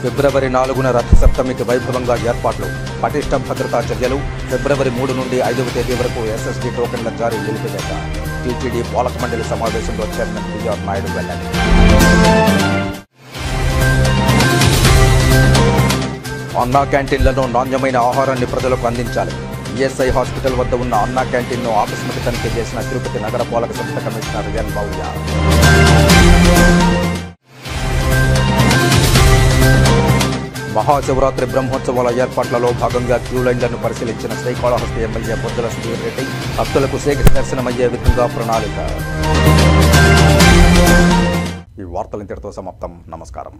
[SPEAKER 1] ఫిబ్రవరి 4న రథసప్తమికి వైభవంగా ఏర్పాట్లు, పటిష్ట భద్రతా చర్యలు. ఫిబ్రవరి 3 నుండి 5వ తేదీ వరకు ఎస్ఎస్డి టోకెన్ల జారీ నిలిపివేత. టీటీడీ పాలక మండలి సమావేశంలో చైర్మన్ బిఆర్ నాయుడు వెల్లడి. అన్నా క్యాంటీన్లలో నాణ్యమైన ఆహారాన్ని ప్రజలకు అందించాలి. ఈఎస్ఐ హాస్పిటల్ వద్ద ఉన్న అన్నా క్యాంటీన్ను ఆకస్మిక తనిఖీ చేసిన తిరుపతి నగర పాలక సంస్థ కమిషనర్ ఎన్ మౌర్య. మహాశివరాత్రి బ్రహ్మోత్సవాల ఏర్పాట్లలో భాగంగా క్యూలైన్లను పరిశీలించిన శ్రీకాళహస్తి ఎమ్మెల్యే బొజ్జల సుధీర్ రెడ్డి. భక్తులకు శీఘ్ర దర్శనమయ్యే విధంగా ప్రణాళిక. ఈ వార్తలు ఇంతటితో సమాప్తం. నమస్కారం.